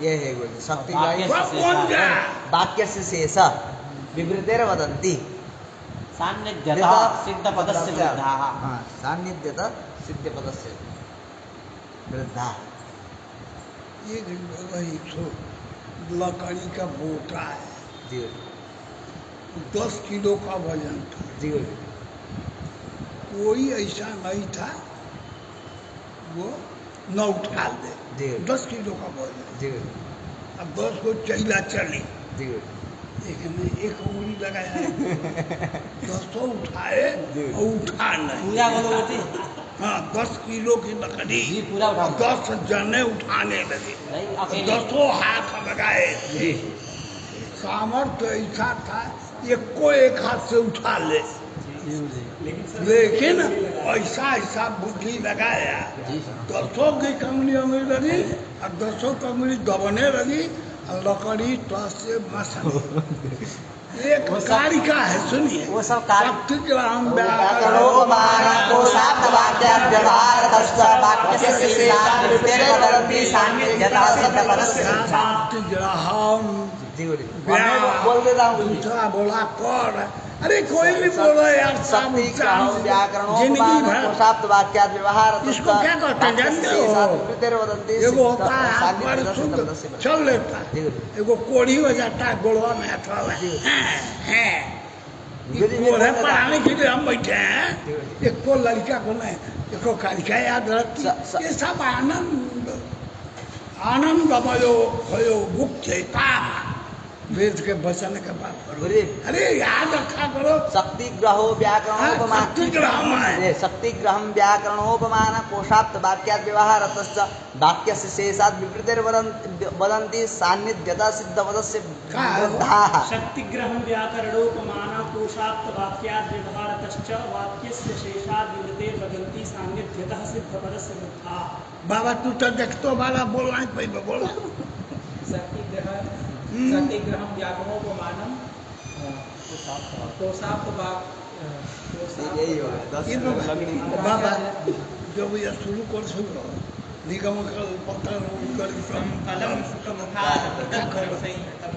S3: ये है गुरु जी शक्ति
S1: वाक्य
S3: ग्रह
S1: से
S2: कौन क्या
S3: वाक्य से शेष विवृतेर वदंती
S1: सान्निध्यतः सिद्धपदस्य विरुद्धाः
S3: हाँ सान्निध्यत सिद्ध पदस्य विरुद्धा
S2: ये वही तो लकड़ी का बोटा है
S3: जी
S2: 10 किलो का वजन था।
S3: जी गुरु
S2: कोई ऐसा नहीं था वो न उठा दे।
S3: जी
S2: 10 किलो का वजन
S3: जी गुरु
S2: अब 10 को चैला चले
S3: जी गुरु
S2: एक में एक उंगली लगाया 10 उठाए
S3: जी।
S2: और उठा नहीं।
S1: पूरा बोलो बेटी
S2: हाँ 10 किलो की लकड़ी
S1: जी पूरा उठाओ
S2: 10 जने उठाने लगे
S1: नहीं अकेले
S2: 10 हाथ लगाए
S3: जी
S2: सामर्थ्य ऐसा था एको एक हाथ से उठा ले लेकिन ऐसा ऐसा बुद्धि लगाया
S1: जी
S2: 10 की कंगली अंगली लगी और 10 कंगली दबने लगी और लकड़ी ट्रस से मस एक कारिका है सुनिए
S1: वो सब कार्य
S2: शक्ति ग्रहण
S3: व्याकरणोपमान कोशाप्तवाक्य व्यवहार तस्य वाक्यस्य शेषात् विवृतेर वदन्ति सान्निध्यतः सिद्धपदस्य
S2: शक्ति ग्रहण
S3: जी गुरु जी बोल देता हूँ गुरु जी
S2: दूसरा बोला कर अरे कोई नहीं बोल रहा यार,
S3: शक्ति ग्रहो व्याकरणों
S2: जिंदगी भर
S3: पुरुषार्थ वाक्यात व्यवहार
S2: इसको क्या कहते हैं जानते हो? एगो होता है हाथ पर शुद्ध चल लेता है, एगो कोड़ी हो जाता है गोड़वा में अथवा है। पढ़ाने के लिए हम बैठे हैं, एक को लड़का को नहीं, एक को लड़का याद रखती, ये सब आनंद आनंद भयो मुक्ता वेद के वचन के बाद
S3: गुरुजी
S2: अरे याद रखा करो।
S3: शक्ति ग्रहो व्याकरणोपमान शक्ति ग्रहम व्याकरणोपमान कोशाप्त वाक्यात व्यवहार वाक्यस्य शेषात् विवृतिर्वदन्ति सान्निध्यता सिद्धपदस्य वृद्धाः।
S5: शक्तिग्रहं व्याकरणोपमान कोशाप्त वाक्यात् व्यवहारतश्च वाक्यस्य शेषात् विवृतिर्वदन्ति सान्निध्यतः सिद्धपदस्य वृद्धाः।
S2: बाबा तू तो देखतो वाला बोलना है भाई बोलो।
S5: शक्तिग्रहं व्याकरणोपमानं कोशाप्त
S3: यही होगा 10
S2: बाबा जब ये शुरू कर सुनो निगम कर पत्र कर
S4: फलम सुखमुखात्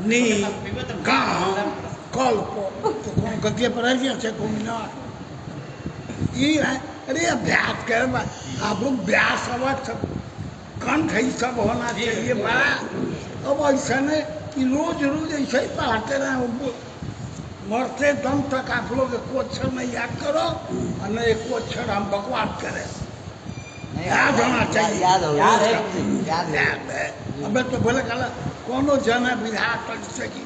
S2: नी गांव कल तो कौन गद्य पर है क्या से कौन ना ये है। अरे अभ्यास कर आप लोग अभ्यास सब कंठ है सब होना चाहिए बड़ा। अब ऐसा नहीं कि रोज रोज ऐसे ही पढ़ाते रहे, मरते दम तक आप लोग एक अक्षर नहीं याद करो और न एक अक्षर हम बकवास करें। याद होना चाहिए,
S3: याद हो
S1: याद है।
S3: याद
S2: है। अब तो बोले कल कोनो जन विधायक जैसे कि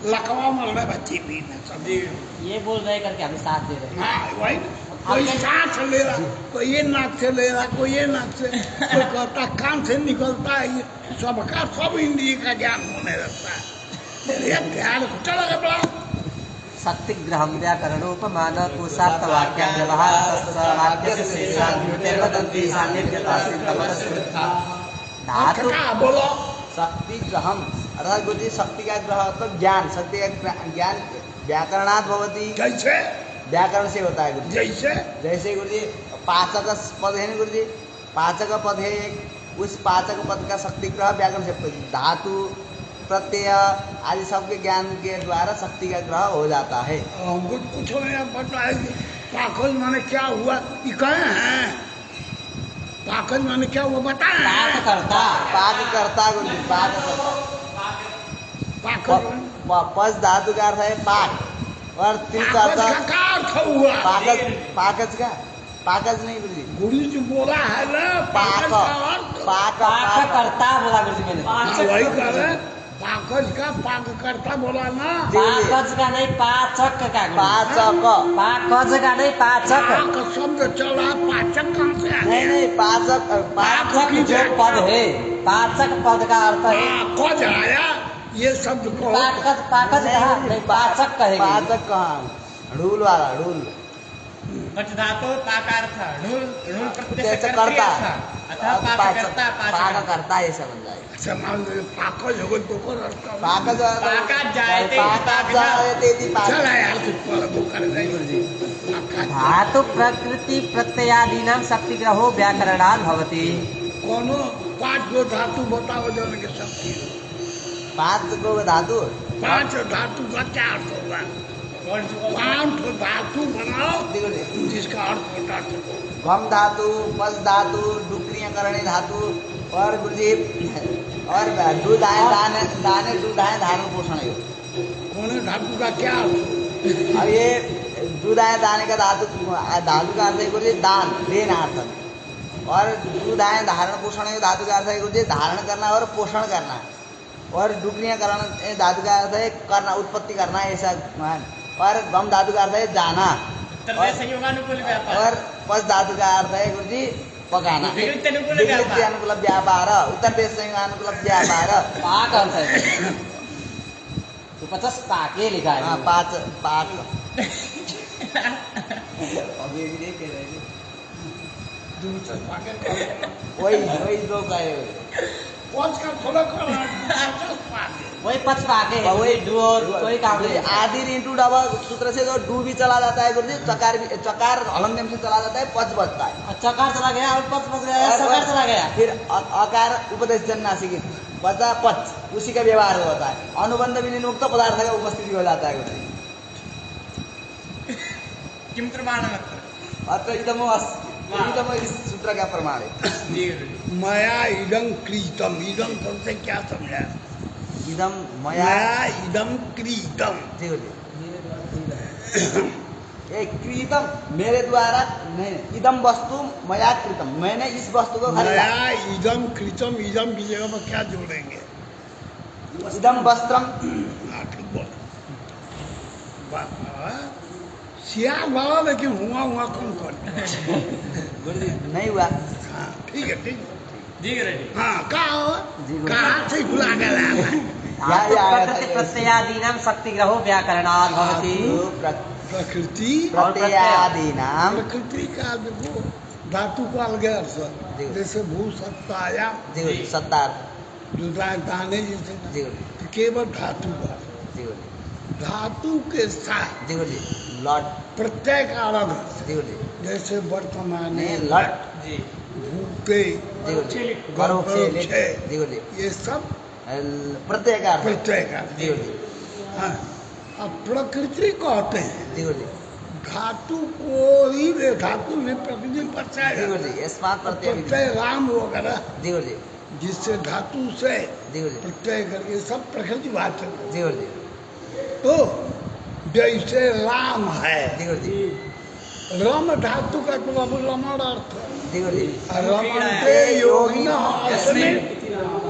S2: लकवा मरने बच्ची भी न समझी
S1: ये बोल रहे करके हमें साथ दे रहे हैं।
S2: हाँ वही कोई सांस ले रहा, कोई ये नाक से ले रहा, कोई ये नाक से, कोई कहता कान से निकलता है, ये सबका सब इंद्रिय का ज्ञान होने लगता है। ये ध्यान चला बड़ा
S1: शक्तिग्रहं व्याकरणोपमान कोशाप्त वाक्यात् व्यवहारतश्च वाक्यस्य शेषात् विवृतिर्वदन्ति सान्निध्यता सिद्धपदस्य वृद्धाः। धातु
S2: बोलो
S3: शक्ति ग्रहम अर्थात गुरुजी शक्ति का ग्रह मतलब ज्ञान, शक्ति का ज्ञान व्याकरणात् भवति,
S2: जैसे
S3: व्याकरण से होता है गुरुजी।
S2: जैसे
S3: जैसे गुरुजी पाचक पद है ना गुरुजी, पाचक पद है एक, उस पाचक पद का शक्ति ग्रह व्याकरण से धातु प्रत्यय आदि सबके ज्ञान के द्वारा शक्ति का ग्रह हो जाता है।
S2: हमको कुछ नहीं पता है कि पाखल माने क्या हुआ, ये कहे हैं पाखल माने क्या हुआ बताए
S1: पाक करता
S3: पाक करता गुरुजी, पाक
S2: पाखल
S3: पस धातु का अर्थ है पाक और तीसरा अर्थ
S2: का अर्थ हुआ
S3: पाकज, पाकज का पाकज नहीं गुरुजी,
S2: गुरु जी बोला है ना
S3: पाक
S2: पाकज का अर्थ
S3: पाक
S1: पाक करता बोला गुरुजी मैंने।
S2: वही कह रहे पाकज का पाक करता बोला ना।
S1: पाकज का नहीं पाचक का गुरुजी।
S3: पाचक
S1: पाकज का नहीं पाचक।
S2: पाक शब्द चला पाचक कहाँ से आ
S3: नहीं
S2: गया?
S3: नहीं पाचक
S1: पाचक जो पद है, पाचक पद का अर्थ है
S2: पाकज आया ये शब्द को
S1: पाकज। पाकज कहा नहीं, पाचक कहेगा।
S3: पाचक कहाँ ढूल वाला ढूल
S4: पच धातु पाकार्थ ढूल ढूल प्रत्यय
S3: जैसे
S4: से
S3: करता
S4: अतः पाकर्ता
S3: पाक करता ऐसा बन जाएगा।
S2: अच्छा मान लो पाकज हो गई तो को अर्थ का
S3: पाकज
S4: पाकात जायते
S3: पाकज जायते इति पाकज।
S2: चला यार कुछ पर वो कर रही पाकज
S1: धातु प्रकृति प्रत्ययादीनां शक्तिग्रहो व्याकरणात् भवति।
S2: कोनो 5 गो धातु बताओ जो के शक्ति
S3: 5 गो धातु
S2: 5 धातु का क्या अर्थ होगा? 5 धातु बनाओ जिसका अर्थ बता सको।
S3: गम धातु, पस धातु, डुक्रियकरणी धातु और गुरुजी और दूध आए दाने दाने दूध आए धारण पोषण है।
S2: कौन धातु का क्या अर्थ?
S3: अब ये दूध आए दाने का धातु धातु का अर्थ है गुरुजी दान देना अर्थ, और दूध आए धारण पोषण है धातु का अर्थ है गुरुजी धारण करना और पोषण करना, और डुक्रियकरण धातु का अर्थ है करना उत्पत्ति करना ऐसा, और गम धातु का अर्थ है जाना,
S4: उत्तर देश संयोगानुकूल व्यापार
S3: और पस धातु का अर्थ है गुरुजी पकाना।
S4: विकृति अनुकूल
S3: विकृति अनुकूल व्यापार, उत्तर देश अनुकूल व्यापार।
S1: पाक अर्थ है तो 50 पाके लिखा है।
S3: हाँ पाँच पाक वही वही दो कहे
S2: पांच का थोड़ा कर
S1: वही 50 पाके है
S3: वही
S1: डू और कोई काम नहीं।
S3: आदि इंटू डबल सूत्र से तो डू भी चला जाता है गुरुजी, चकार भी चकार हलंदम से चला जाता है, पच बचता है,
S1: चकार चला गया और पच बच गया, सकार चला गया।
S3: फिर अकार उपदेश जन्नासिक बचा पच, उसी का व्यवहार होता है। अनुबंध विनिर्मुक्त पदार्थ का उपस्थिति हो जाता है गुरुजी।
S4: किम प्रमाणम
S3: अत्र इदम इस सूत्र का प्रमाण है।
S4: जी गुरुजी।
S2: मया इदं क्रीतम, इदम सबसे क्या समझा?
S3: इदम मया
S2: मया इदम क्रीतम।
S3: जी गुरुजी। ये क्रीतम मेरे द्वारा नहीं, इदम वस्तु मया कृतम, मैंने इस वस्तु को खरीदा।
S2: मया इदम क्रीतम, इदम की जगह पर क्या जोड़ेंगे?
S3: इदम वस्त्रम।
S2: हाँ ठीक बोल। सियार वाला लेकिन हुआ कौन कौन?
S3: गुरुजी नहीं हुआ।
S2: हाँ ठीक है ठीक है।
S4: जी गुरुजी।
S2: हाँ कहाँ से भुला गया?
S1: धातु प्रकृति प्रत्ययादीनां शक्तिग्रहो व्याकरणात् भवति।
S2: प्रकृति
S3: प्रत्ययादीनाम
S2: प्रकृति का देखो धातु का अलग अर्थ
S3: जी।
S2: जैसे भू सत्ताया
S3: जी गुरुजी। सत्तार।
S2: जो दाने जैसे ना,
S3: जी गुरुजी।
S2: तो केवल धातु का,
S3: जी गुरुजी।
S2: धातु के साथ
S3: जी गुरुजी। लॉट।
S2: प्रत्यय का अलग अर्थ।
S3: जी गुरुजी।
S2: जैसे वर्तमान
S3: नहीं लॉट।
S4: जी।
S2: भूते
S3: जी गुरुजी।
S2: परोक्ष
S3: जी गुरुजी।
S2: ये सब
S3: प्रत्यय का अर्थ।
S2: प्रत्यय का।
S3: जी गुरुजी।
S2: हाँ अब प्रकृति कहते हैं
S3: जी गुरुजी।
S2: धातु को ही, धातु में प्रकृति
S3: जी
S2: प्रत्यय
S3: गुरुजी। इस्मात प्रत्यय विधि।
S2: प्रत्यय राम वगैरह
S3: जी गुरुजी।
S2: जिससे धातु से
S3: जी गुरुजी।
S2: प्रत्यय करके सब प्रकृति वाचक है।
S3: जी गुरुजी।
S2: तो जैसे राम है,
S3: जी गुरुजी।
S2: रम धातु का मतलब रमण अर्थ है।
S3: जी गुरुजी।
S2: रमणते योगिन अस्मिन्,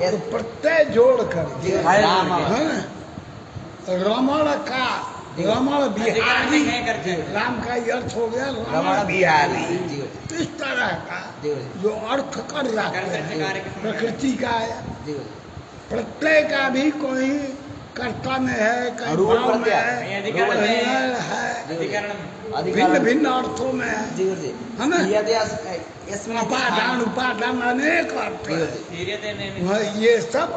S3: यस।
S2: तो प्रत्यय जोड़ कर
S3: जी राम।
S2: हाँ, रमण का
S3: जी।
S2: रमण बिहारी,
S4: नहीं करते।
S2: राम का ये अर्थ हो गया
S3: रमण
S2: रमण
S3: बिहारी।
S2: बिहारी।
S3: जी गुरुजी।
S2: इस तरह का
S3: जी गुरुजी।
S2: जो अर्थ कर जाते हैं प्रकृति का है।
S3: जी गुरुजी।
S2: प्रत्यय का भी कोई कर्ता में है, कहीं
S3: रूप
S2: भाव में
S3: प्रत्यय।
S2: है,
S4: अधिकरण
S2: कहीं
S4: में
S2: है,
S4: अधिकरण में।
S2: भिन्न भिन्न अर्थों में है।
S3: जी गुरुजी।
S2: है ना?
S3: इसमें
S2: उपादान उपादान अनेक अर्थ
S3: जी
S2: है।
S3: गुरुजी।
S4: धीरे नहीं।
S2: वह ये सब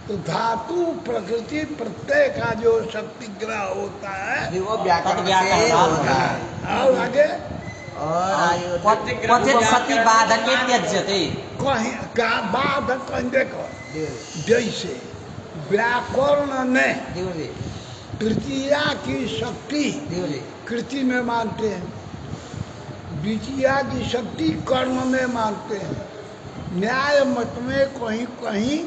S2: तो धातु प्रकृति प्रत्यय का जो शक्तिग्रह होता है
S3: जी वो व्याकरण से
S1: व्याकरण
S3: होता है।
S2: और आगे
S3: और आगे
S1: क्वचित् सति बाधके त्यज्यते।
S2: कहीं का बाधक कहीं देखो,
S3: जी गुरुजी।
S2: जैसे व्याकरण ने
S3: जी गुरुजी।
S2: तृतीया की शक्ति
S3: जी गुरुजी।
S2: कृति में मानते हैं, द्वितीया की शक्ति कर्म में मानते हैं, न्याय मत में कहीं कहीं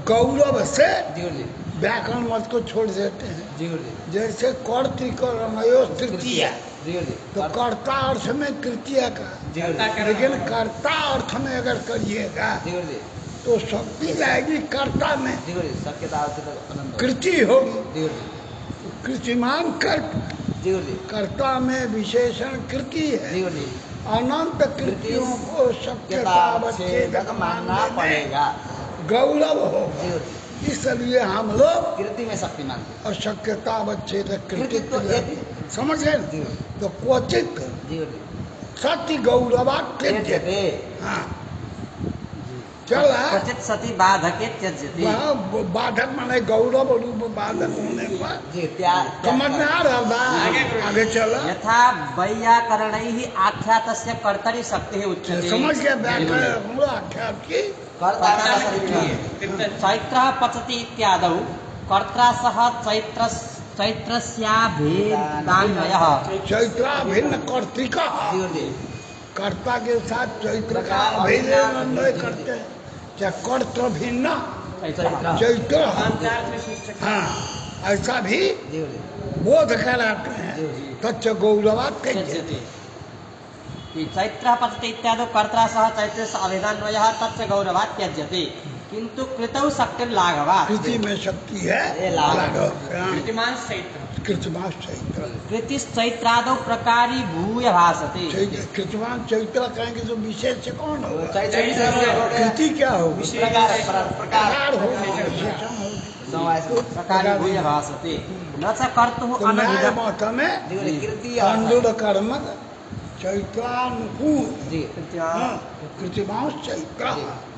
S2: गौरव से
S3: जी गुरुजी।
S2: व्याकरण मत को छोड़ देते हैं।
S3: जी गुरुजी।
S2: जैसे कर्तिकरणयो तृतीया,
S3: जी गुरुजी।
S2: तो कर्ता अर्थ में तृतीया का,
S3: जी गुरुजी।
S2: लेकिन कर्ता अर्थ में अगर करिएगा
S3: जी गुरुजी।
S2: तो शक्ति जाएगी कर्ता में,
S3: जी गुरुजी। सबके दाव से अनंत।
S2: कृति होगी।
S3: जी गुरुजी।
S2: कृतिमान कर्त,
S3: जी गुरुजी।
S2: कर्ता में विशेषण कृति
S3: जी
S2: है।
S3: गुरुजी।
S2: अनंत कृतियों को
S3: के
S2: शक्यता
S3: दाव से
S2: अवच्छेदक
S3: मानना
S2: मानने में
S3: पड़ेगा।
S2: गौरव
S3: जी
S2: होगा।
S3: गुरुजी।
S2: इसलिए हम लोग
S3: कृति में शक्ति मानते हैं।
S2: अशक्यता अवच्छेदक
S3: कृति
S2: कृति
S3: तो एक ही।
S2: समझ गए
S3: जी
S2: ना?
S3: गुरुजी।
S2: तो क्वचित
S3: जी गुरुजी।
S2: सत्य गौरवा
S3: त्यज्यते।
S2: त्यज्यते। हाँ चल
S1: क्वचित् सति बाधके त्यज्यते।
S2: वह बाधक माने गौरव रूप बाधक होने पर
S3: जी त्याग।
S2: समझ में आ रहा था। आगे चला
S1: यथा वैयाकरणैः आख्यातस्य कर्तरि शक्तिः उच्यते।
S2: समझ गया व्याकरण हम लोग आख्या की
S3: कर्ता का शक्ति।
S1: चैत्रः पचति इत्यादौ कर्त्रा सह चैत्रस्याभेदान्वयः।
S2: चैत्रा भिन्न कर्तिका,
S3: जी गुरुजी।
S2: कर्ता के साथ चैत्र का अभिनय अन्वय करते हैं, चाहे कर्त्र भिन्न
S1: चैत्रः।
S2: चैत्र।
S5: अंतरार्थ में सूचक।
S2: हाँ ऐसा भी
S3: जी गुरुजी।
S2: बोध कराते हैं। तच्च गौरवा त्यज्यते।
S1: त्यज्यते। चैत्रः पचति इत्यादौ कर्त्रा सह चैत्रस्य अभेदान्वयः तच्च गौरवात् त्यज्यते। किन्तु कृतौ शक्तिर्लाघवात्।
S2: कृति में शक्ति है
S3: ये लाघव।
S2: लाघव। हाँ,
S4: कृतिमान चैत्र।
S2: कृतमास चैत्र।
S1: कृतिश्चैत्रादौ प्रकारी भूय भासते।
S2: कृतवान चैत्र कहेंगे तो विशेष कौन होगा?
S3: चैत्र विशेष हो गया।
S2: कृति क्या होगी?
S3: प्रकार प्रकार
S2: प्रकार होगा, विशेषण होगी।
S3: समास को।
S1: प्रकारी भूय भासते। न च कर्तुः
S2: तो न्याय
S1: अनभिधम्।
S2: मत में
S3: जी गुरुजी। कृति और
S2: खंडुर कर्म चैत्रानुकूल,
S3: जी।
S2: हाँ, कृतिमांस चैत्र,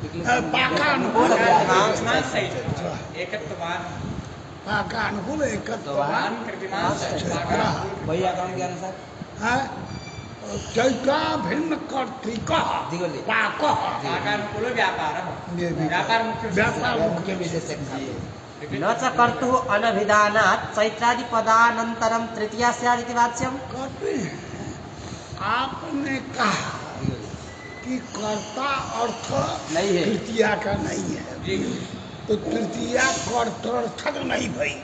S3: जी।
S2: पाकानुकूल,
S4: कृतिमान चैत्र। एकत्ववान।
S2: पाकानुकूल एकत्ववान
S4: कृतिमान
S2: चैत्र।
S3: वैयाकरण के अनुसार।
S2: हाँ, चैत्रा भिन्न कर्तिका
S3: जी गुरुजी।
S2: पाक।
S4: आकार कुल व्यापार।
S2: ये भी
S4: व्यापार मुख्य
S2: व्यापार
S3: मुख्य विशेष
S1: न च कर्तुः अनभिधानात् चैत्रादि पदानन्तरं तृतीया स्यात् इति वाच्यम्।
S2: कहते हैं आपने कहा कि कर्ता अर्थ
S1: नहीं है।
S2: तृतीया का नहीं है, तो तृतीया कर्तर्थक नहीं भाई,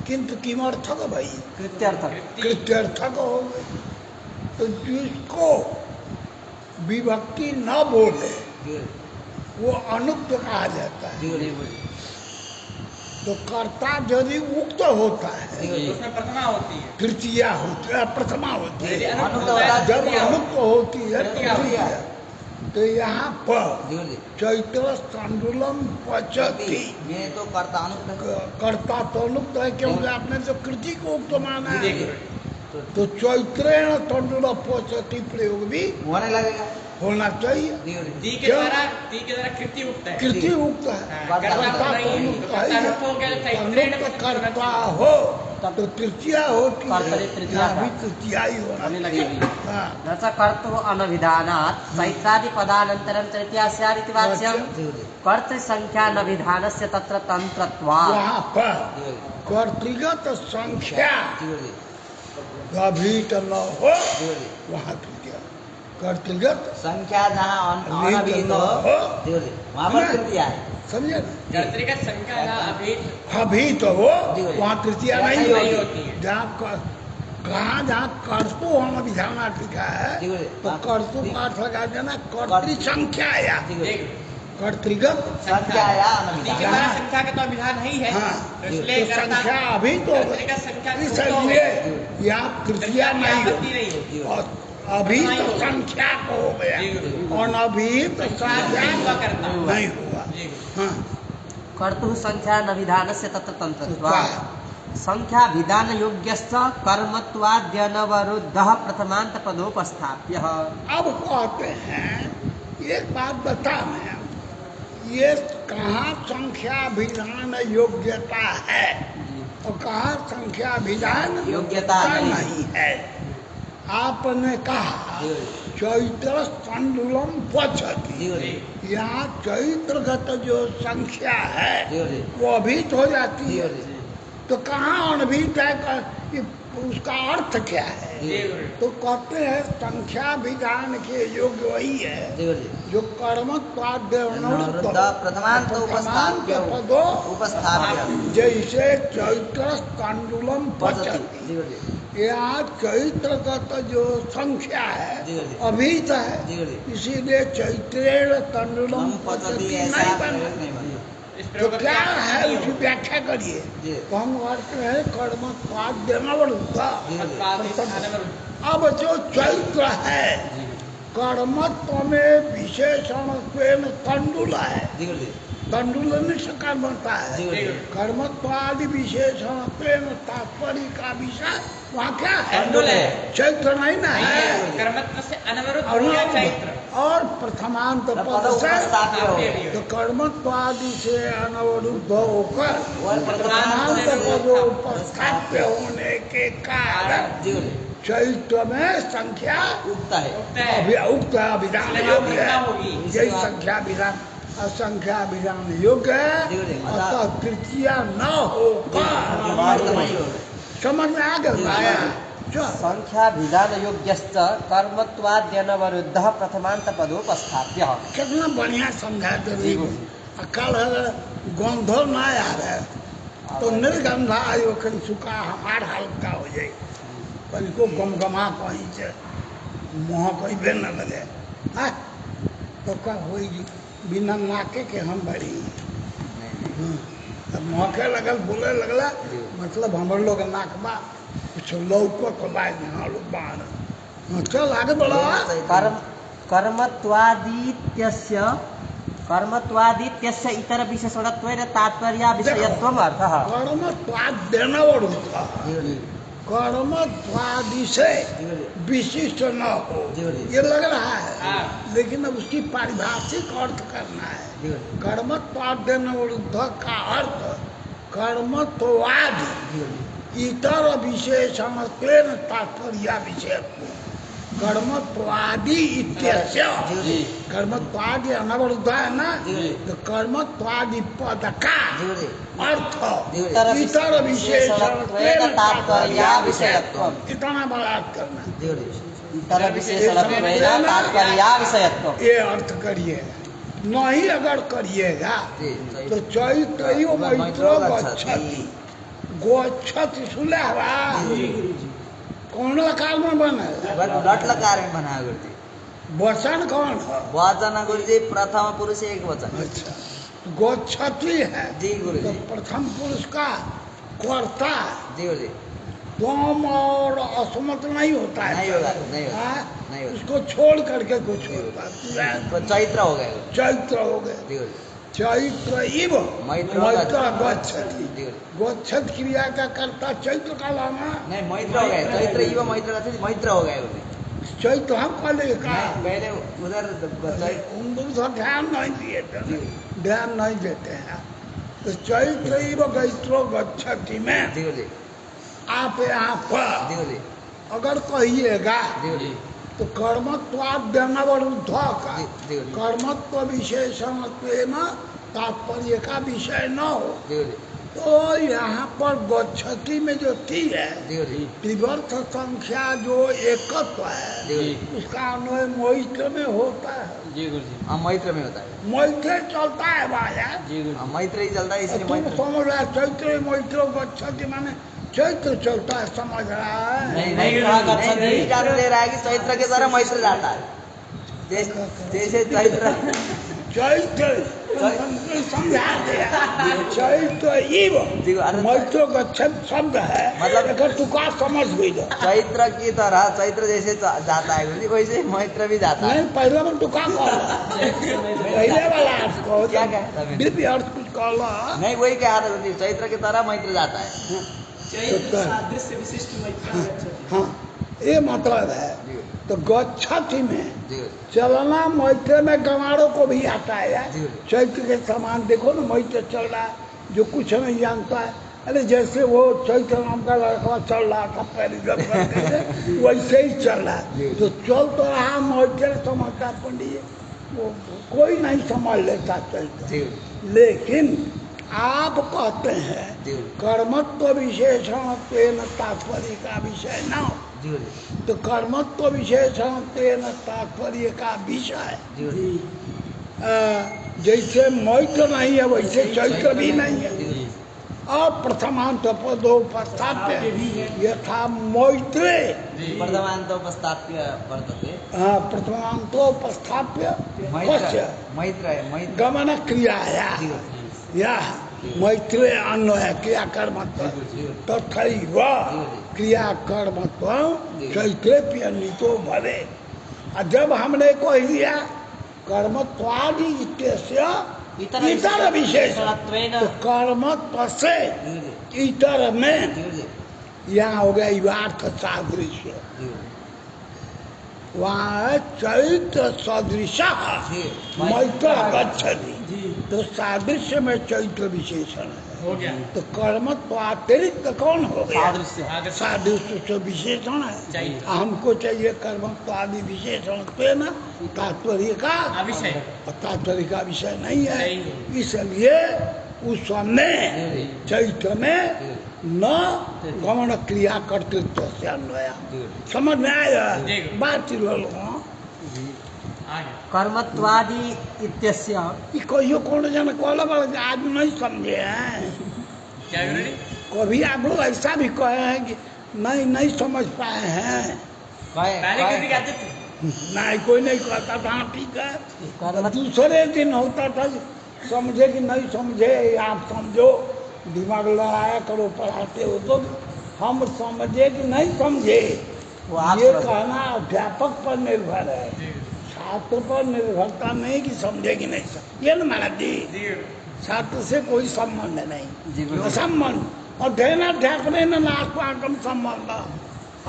S2: किंतु किमर्थक भाई,
S1: कृत्यर्थक।
S2: कृत्यर्थक हो गई। तो जिसको विभक्ति न बोले वो अनुक्त कहा जाता है। तो कर्ता यदि उक्त होता है
S4: उसमें प्रथमा होती है,
S2: तृतीया होती है, प्रथमा होती है।
S3: अनुक्त होता है,
S2: जब
S3: तृतीया
S2: अनुक्त होती है
S3: तृतीया
S2: तृतीया, तो यहाँ पर
S3: जी जी।
S2: चैत्र तंडुलम पचती,
S3: ये तो कर्ता अनुक्त है।
S2: कर्ता तो अनुक्त है, क्योंकि आपने तो कृति को उक्त माना है।
S3: तो
S2: तो चैत्रेण तंडुल पचती प्रयोग भी
S3: होने लगेगा।
S2: होना चाहिए।
S3: जी जी।
S4: दी के
S2: क्यों?
S4: द्वारा कृति उक्त है।
S2: कृति उक्त है,
S4: हाँ,
S2: कर्ता
S4: कर्ता
S2: तो
S4: नहीं,
S2: अनुक्त
S4: तो
S2: है।
S4: कर्ता अनुक्त हो गया, तो चैत्रेण
S2: अनुक्त
S4: पचती
S2: कर्ता हो तो तृतीया होती है,
S1: कर्तरी तृतीया
S2: यहाँ भी
S1: का।
S2: तृतीया ही होना
S1: होने
S2: चाहिए।
S1: लगेगी।
S2: हाँ।
S1: न च कर्तुः अनभिधानात् चैत्रादि पदानन्तरं तृतीया स्यात् इति वाच्यम्।
S3: जी जी।
S1: कर्तृसंख्या न विधानस्य तत्र तन्त्रत्वात्।
S2: वहाँ पर
S3: जी
S2: कर्तृगत संख्या
S3: जी जी।
S2: अभीत न हो,
S3: जी जी।
S2: वहाँ तृतीया। कर्तृगत
S3: संख्या जहाँ अनभिहित हो, जी जी, वहाँ पर तृतीया है।
S2: समझे ना,
S4: कर्तृगत संख्या जहाँ अभीत
S2: अभीत हो वहाँ तृतीया नहीं
S3: नहीं
S2: होती। जहाँ कहाँ जहाँ कर्तु हम विधान लिखा है,
S3: जी, जी।
S2: तो कर्तु का अर्थ लगा देना कर्तृ संख्या या
S3: जी जी।
S2: कर्तृगत
S3: संख्या या
S4: दी के
S3: अनभिहित।
S4: द्वारा संख्या का तो विधान ही है,
S2: हाँ।
S4: तो इसलिए
S2: तो संख्या अभी तो
S4: कर्तृगत संख्या
S2: इसलिए यहाँ तृतीया नहीं
S4: आपत्ति
S2: होती।
S4: नहीं होती।
S2: और अभी तो संख्या को हो गया और अभी तो संख्या नहीं हुआ। हाँ।
S1: कर्तुः संख्या न विधानस्य तत्र तन्त्रत्वात्। संख्या विधान योग्यश्च कर्मत्वाद्यनवरुद्धः प्रथमान्तपदोपस्थाप्यः।
S2: अब कहते हैं एक बात बता मैं, ये कहाँ संख्या विधान योग्यता है और कहाँ संख्या विधान
S3: योग्यता
S2: नहीं है। आपने कहा
S3: जी।
S2: चैत्र तंडुलम पचती,
S3: जी जी।
S2: यहाँ चैत्रगत जो संख्या है
S3: जी जी।
S2: वो अभीत हो जाती
S3: जी
S2: है।
S3: जी।
S2: तो कहाँ अनभीत है, ये उसका अर्थ क्या है? तो कहते हैं संख्या विधान के योग्य वही है
S3: जी जी।
S2: जो कर्मत्वाद्य
S3: प्रथमांत उपस्थाप्य
S2: पदो
S3: उपस्थाप्य।
S2: जैसे चैत्र तंडुलम
S3: पचती।
S2: पचती,
S3: जी जी।
S2: यहाँ चैत्रगत जो संख्या है
S3: जी, जी।
S2: अभीत है,
S3: जी, जी।
S2: इसीलिए चैत्रेण तंडुलम
S3: हम पचती
S2: पचती
S3: ऐसा
S2: नहीं
S3: प्रयोग
S2: बना।
S3: नहीं बना।
S4: इस
S2: तो
S4: प्रयोग का
S2: क्या
S4: अर्थ
S2: है
S4: नहीं
S2: उसकी
S4: होगा।
S2: व्याख्या करिए।
S3: जी।
S2: तो हम अर्थ है कर्मत्वाद्यनवरुद्धा।
S3: जी, जी।
S2: अब जो चैत्र है कर्मत्व में विशेषण तंडुल है,
S3: जी जी।
S2: तंडुल से कर्म बनता
S3: जी,
S2: है।
S3: जी।
S2: कर्मत्वादि विशेषण तात्पर्य का विषय वहाँ क्या है?
S4: तंडुल है।
S2: चैत्र नहीं ना
S4: नहीं
S2: है।
S4: है, कर्मत्व से अनवरुद्ध हो गया चैत्र।
S2: और प्रथमांत
S3: पद
S2: पद से
S3: उपस्थाप्य हो गया।
S2: तो कर्मत्वादि से अनवरुद्ध होकर
S3: और
S2: प्रथमांत पद उपस्थाप्य होने के कारण
S3: जी जी।
S2: चैत्र में संख्या
S3: उक्त है।
S4: उक्त है।
S2: उक्त है, विधान
S4: इसलिए
S2: योग्य
S4: वहाँ
S2: है।
S4: होगी।
S2: यही संख्या विधान असंख्या विधान योग्य है।
S3: जी, जी।
S2: अतः तृतीया न होकर समझ में आ गया आया। चल।
S1: संख्या विधान योग्यश्च कर्मत्वाद्यनवरुद्धः प्रथमान्तपदोपस्थाप्यः।
S2: कितना बढ़िया समझा दे। कल गंधो ना आ रहा है तो निर्गंधा आयो कहीं सुखा हमार हालत का हो जाए, कहीं को गमगमा कहीं से मुँह कहीं बे न लगे। हाँ? तो क्या होगी बिना नाके के हम बड़ी अब मौके लगल बोले लगला, मतलब हम लोग नाक बा कुछ लौको तो बाय हाँ लोग बाहर। चल आगे बढ़ो।
S1: कर्मत्वादित्यस्य इतर विशेषणत्वेन तात्पर्या विषयत्वम् अर्थः।
S2: कर्मत्वाद्यनवरुद्धः, कर्मत्वादि से विशिष्ट न हो, ये लग रहा है, लेकिन अब उसकी पारिभाषिक अर्थ करना है। कर्मत्वाद्यनवरुद्ध का अर्थ कर्मत्वादि इतर विशेषण तात्पर्य विषयत्व, कर्मत्वादि इत्यस्य
S3: जी
S2: कर्मत्वादि अनवरुद्ध है ना,
S3: जी।
S2: तो कर्मत्वादि पद का
S3: जी जी
S2: अर्थ
S3: जी।
S2: इतर विशेषण
S3: तात्पर्य विषयत्वम।
S2: इतना बड़ा अर्थ करना,
S3: जी जी इतर विशेषण तात्पर्य विषयत्वम।
S2: ये अर्थ करिएगा। नहीं अगर करिएगा
S3: जी
S2: तो चैत्रो मैत्रो गच्छति, गोच्छति सुना हुआ कौन काल में बना
S3: लट लकार में बना है गुरुजी।
S2: वचन कौन है?
S3: वचन गुरुजी प्रथम पुरुष एक वचन।
S2: अच्छा, गोच्छति है
S3: जी
S2: तो
S3: गुरुजी।
S2: प्रथम पुरुष का कर्ता
S3: जी गुरुजी।
S2: तुम और असमत नहीं होता है,
S3: नहीं होगा, नहीं होगा,
S2: हाँ?
S3: नहीं होगा।
S2: उसको छोड़ करके कुछ होता है,
S3: तो चैत्र हो गया गुरुजी।
S2: चैत्र हो गए।
S3: जी गुरुजी।
S2: चैत्र इव
S3: मैत्र
S2: मैत्र
S3: गच्छति।
S2: गच्छति,
S3: जी गुरुजी।
S2: गोच्छत क्रिया का कर्ता चैत्र का लाना,
S3: नहीं मैत्र हो गया, चैत्र इव मैत्र गच्छति, मैत्र हो गया गुरुजी।
S2: चैत्र हम पहले का
S3: नहीं, पहले उधर चैत्र।
S2: उधर ध्यान नहीं दिए थे,
S3: जी
S2: ध्यान नहीं देते हैं। तो चैत्र इव गैत्रो गच्छति में
S3: जी गुरुजी।
S2: आप यहाँ
S3: जी
S2: पर
S3: गुरुजी।
S2: अगर कहिएगा
S3: जी गुरुजी।
S2: तो कर्मत्वाद अनवरुद्ध का
S3: जी गुरुजी।
S2: कर्मत्व विशेषण तात्पर्य का विषय न हो,
S3: जी गुरुजी।
S2: तो यहाँ पर गच्छति में जो ती है
S3: जी गुरुजी।
S2: त्रिवर्थ संख्या जो एकत्व है
S3: जी गुरुजी।
S2: उसका अन्वय मैत्र में होता है।
S1: जी गुरुजी।
S3: हाँ मैत्र में होता है।
S2: मैत्र चलता है बाया,
S1: जी
S3: हाँ
S1: गुरुजी।
S3: मैत्र ही चलता है इसलिए
S2: तुम
S3: मैत्र।
S2: समझ रहा है चैत्र मैत्र गच्छति माने चैत्र चलता है, समझ रहा है?
S3: नहीं
S1: नहीं कहा
S3: नहीं
S1: गच्छति।
S3: नहीं जान दे रहा है कि चैत्र के द्वारा मैत्र जाता है। जैसे चैत्र
S2: चैत्र समझा दिया, चैत्र इव
S3: जी, अरे
S2: मैत्र गच्छत शब्द है,
S3: मतलब-
S2: अगर तू का समझ भी दो।
S3: चैत्र की तरह चैत्र जैसे जाता है गुरुजी, वैसे मैत्र भी जाता है।
S2: नहीं पहले में तू का कहला, पहले वाला अर्थ कहो,
S3: क्या कहता है?
S2: दिव्य अर्थ कुछ कहला।
S3: नहीं वही कहा था गुरुजी, चैत्र की तरह मैत्र जाता है।
S5: चैत्र सादृश्य विशिष्ट मैत्र गच्छति।
S2: हाँ, ये मतलब है।
S3: जी
S2: तो गच्छति में
S3: जी गुरुजी।
S2: चलना मैत्र में गंवारों को भी आता है।
S3: जी।
S2: चैत्र के समान देखो ना, मैत्र चल रहा है, जो कुछ नहीं जानता है। अरे जैसे वो चैत्र नाम का लड़का चल रहा था पहले जब वैसे ही चल रहा है। तो चल तो रहा मैत्र समझता पंडित, वो कोई नहीं समझ लेता चैत्र।
S3: जी
S2: लेकिन आप कहते हैं
S3: जी
S2: कर्मत्व विशेषण तात्पर्य का विषय न हो,
S3: जी गुरुजी।
S2: तो कर्मत्व विशेषण तात्पर्य का विषय
S3: जी गुरुजी।
S2: जैसे मैत्र नहीं है वैसे चैत्र भी नहीं है।
S3: जी गुरुजी।
S2: अप्रथमांत पदोपस्थाप्य यथा मैत्रे,
S3: प्रथमान्तोपस्थाप्य वर्तते।
S2: प्रथमांतोपस्थाप्य
S3: मैत्र मैत्र है मैत्र।
S2: गमन क्रियाया
S3: जी गुरुजी।
S2: या मैत्रे अन्वय क्रिया कर्मत्व तथैव क्रिया कर्मत्व चैत्रे पियनितो भवे। और जब हमने कह दिया कर्मत्वादि इत्यस्य इतर विशेषण, तो कर्मत्व से
S3: जी गुरुजी।
S2: इतर में
S3: जी गुरुजी।
S2: यहाँ हो गया युवार्थ सादृश्य,
S3: जी गुरुजी।
S2: वहाँ चैत्र सदृश
S3: जी।
S2: मैत्र गच्छति, तो सादृश्य में चैत्र विशेषण है।
S5: हो गया।
S2: तो कर्मत्व अतिरिक्त कौन हो गया?
S1: सादृश्य।
S2: सादृश्य से विशेषण है।
S5: चाहिए।
S2: हमको चाहिए कर्मत्व आदि विशेषण पे ना तात्पर्य का,
S5: अविषय।
S2: और तात्पर्य का विषय नहीं है।
S5: नहीं।
S2: इसलिए उस समय चैत्र में न गमन क्रिया कर्तृत्व से अन्वय। समझ में आया
S5: जी।
S2: बात ही लोग
S5: आगे।
S1: कर्मत्वादि इत्यस्य
S2: कहियो कौन जन कहल आज नहीं समझे हैं।
S5: क्या गुरुजी?
S2: कभी आप लोग ऐसा भी कहे हैं कि नहीं समझ पाए हैं।
S5: पहले कितनी कहते थे?
S2: नहीं कोई नहीं कहता था, हाँ ठीक है।
S1: कर्म
S2: दूसरे दिन होता था समझे कि नहीं समझे, आप समझो, दिमाग लड़ाया करो, पढ़ाते हो तो हम समझे कि नहीं समझे,
S1: वो आप
S2: ये
S1: समझ-
S2: कहना अध्यापक पर निर्भर है,
S5: जी
S2: छात्र पर निर्भरता नहीं कि समझे कि नहीं समझे। ये ना महाराज जी,
S5: जी
S2: छात्र से कोई संबंध
S1: जी,
S2: नहीं,
S1: बिल्कुल।
S2: संबंध अध्ययन अध्यापन नास्पाकम संबंध,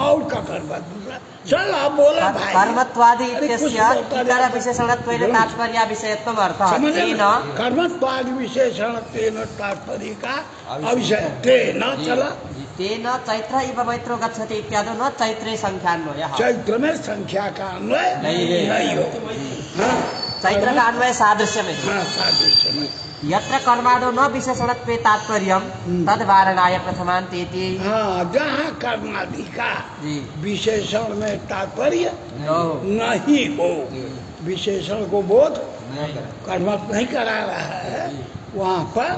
S2: और का कर्म दूसरा चल अब बोला भाई
S1: कर्मत्वादि
S2: अरे कुछ
S1: इत्यस्य
S2: बोलता
S1: इतर
S2: नहीं।
S1: विशेषणत्वेन तात्पर्य विषयत्वम अर्थः
S2: समझे
S1: तेन
S2: ना? कर्मत्वादि विशेषण तेन तात्पर्य का अविषय तेन चला
S1: तेन चैत्र इव मैत्रो गच्छति इत्यादि न चैत्रे संख्यान्वयः
S2: चैत्र में संख्या का अन्वय नहीं हो हाँ,
S1: चैत्र का अन्वय सादृश्य में है।
S2: हाँ, सादृश्य में
S1: यत्र कर्मादो न विशेषणत्वे तात्पर्यम तद वारणाय प्रथमान्तेति
S2: हाँ जहाँ कर्मादि का
S1: जी
S2: विशेषण में तात्पर्य
S1: नो
S2: नहीं हो विशेषण को बोध
S3: नहीं करें
S2: कर्म नहीं करा रहा है वहाँ पर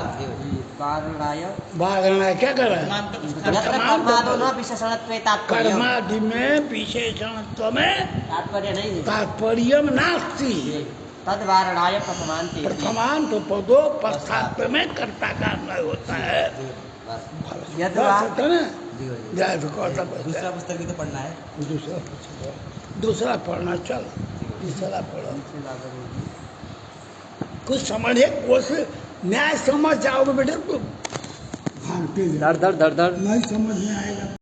S1: वारणाय
S2: वारणा क्या कर रहा है
S1: यत्र कर्मादो न विशेषणत्वे तात्पर्यम
S2: कर्मादि में विशेषणत्व में
S1: तात्पर्य नहीं है
S2: तात्पर्य नास्ति
S1: तद वारणाय प्रथमान्तेति
S2: प्रथमांत पदो पश्चात में कर्ता का अन्वय होता है
S3: बस
S1: यद्वा
S2: बस होता है ना
S3: जी गुरुजी।
S2: जाए तो कहता बस
S3: दूसरा पुस्तक भी तो पढ़ना है
S2: दूसरा पढ़ना चल तीसरा पढ़ो कुछ समझे कोशिश न्याय समझ जाओगे बेटे तो हाँ
S1: दर दर दर दर
S2: नहीं समझ में आएगा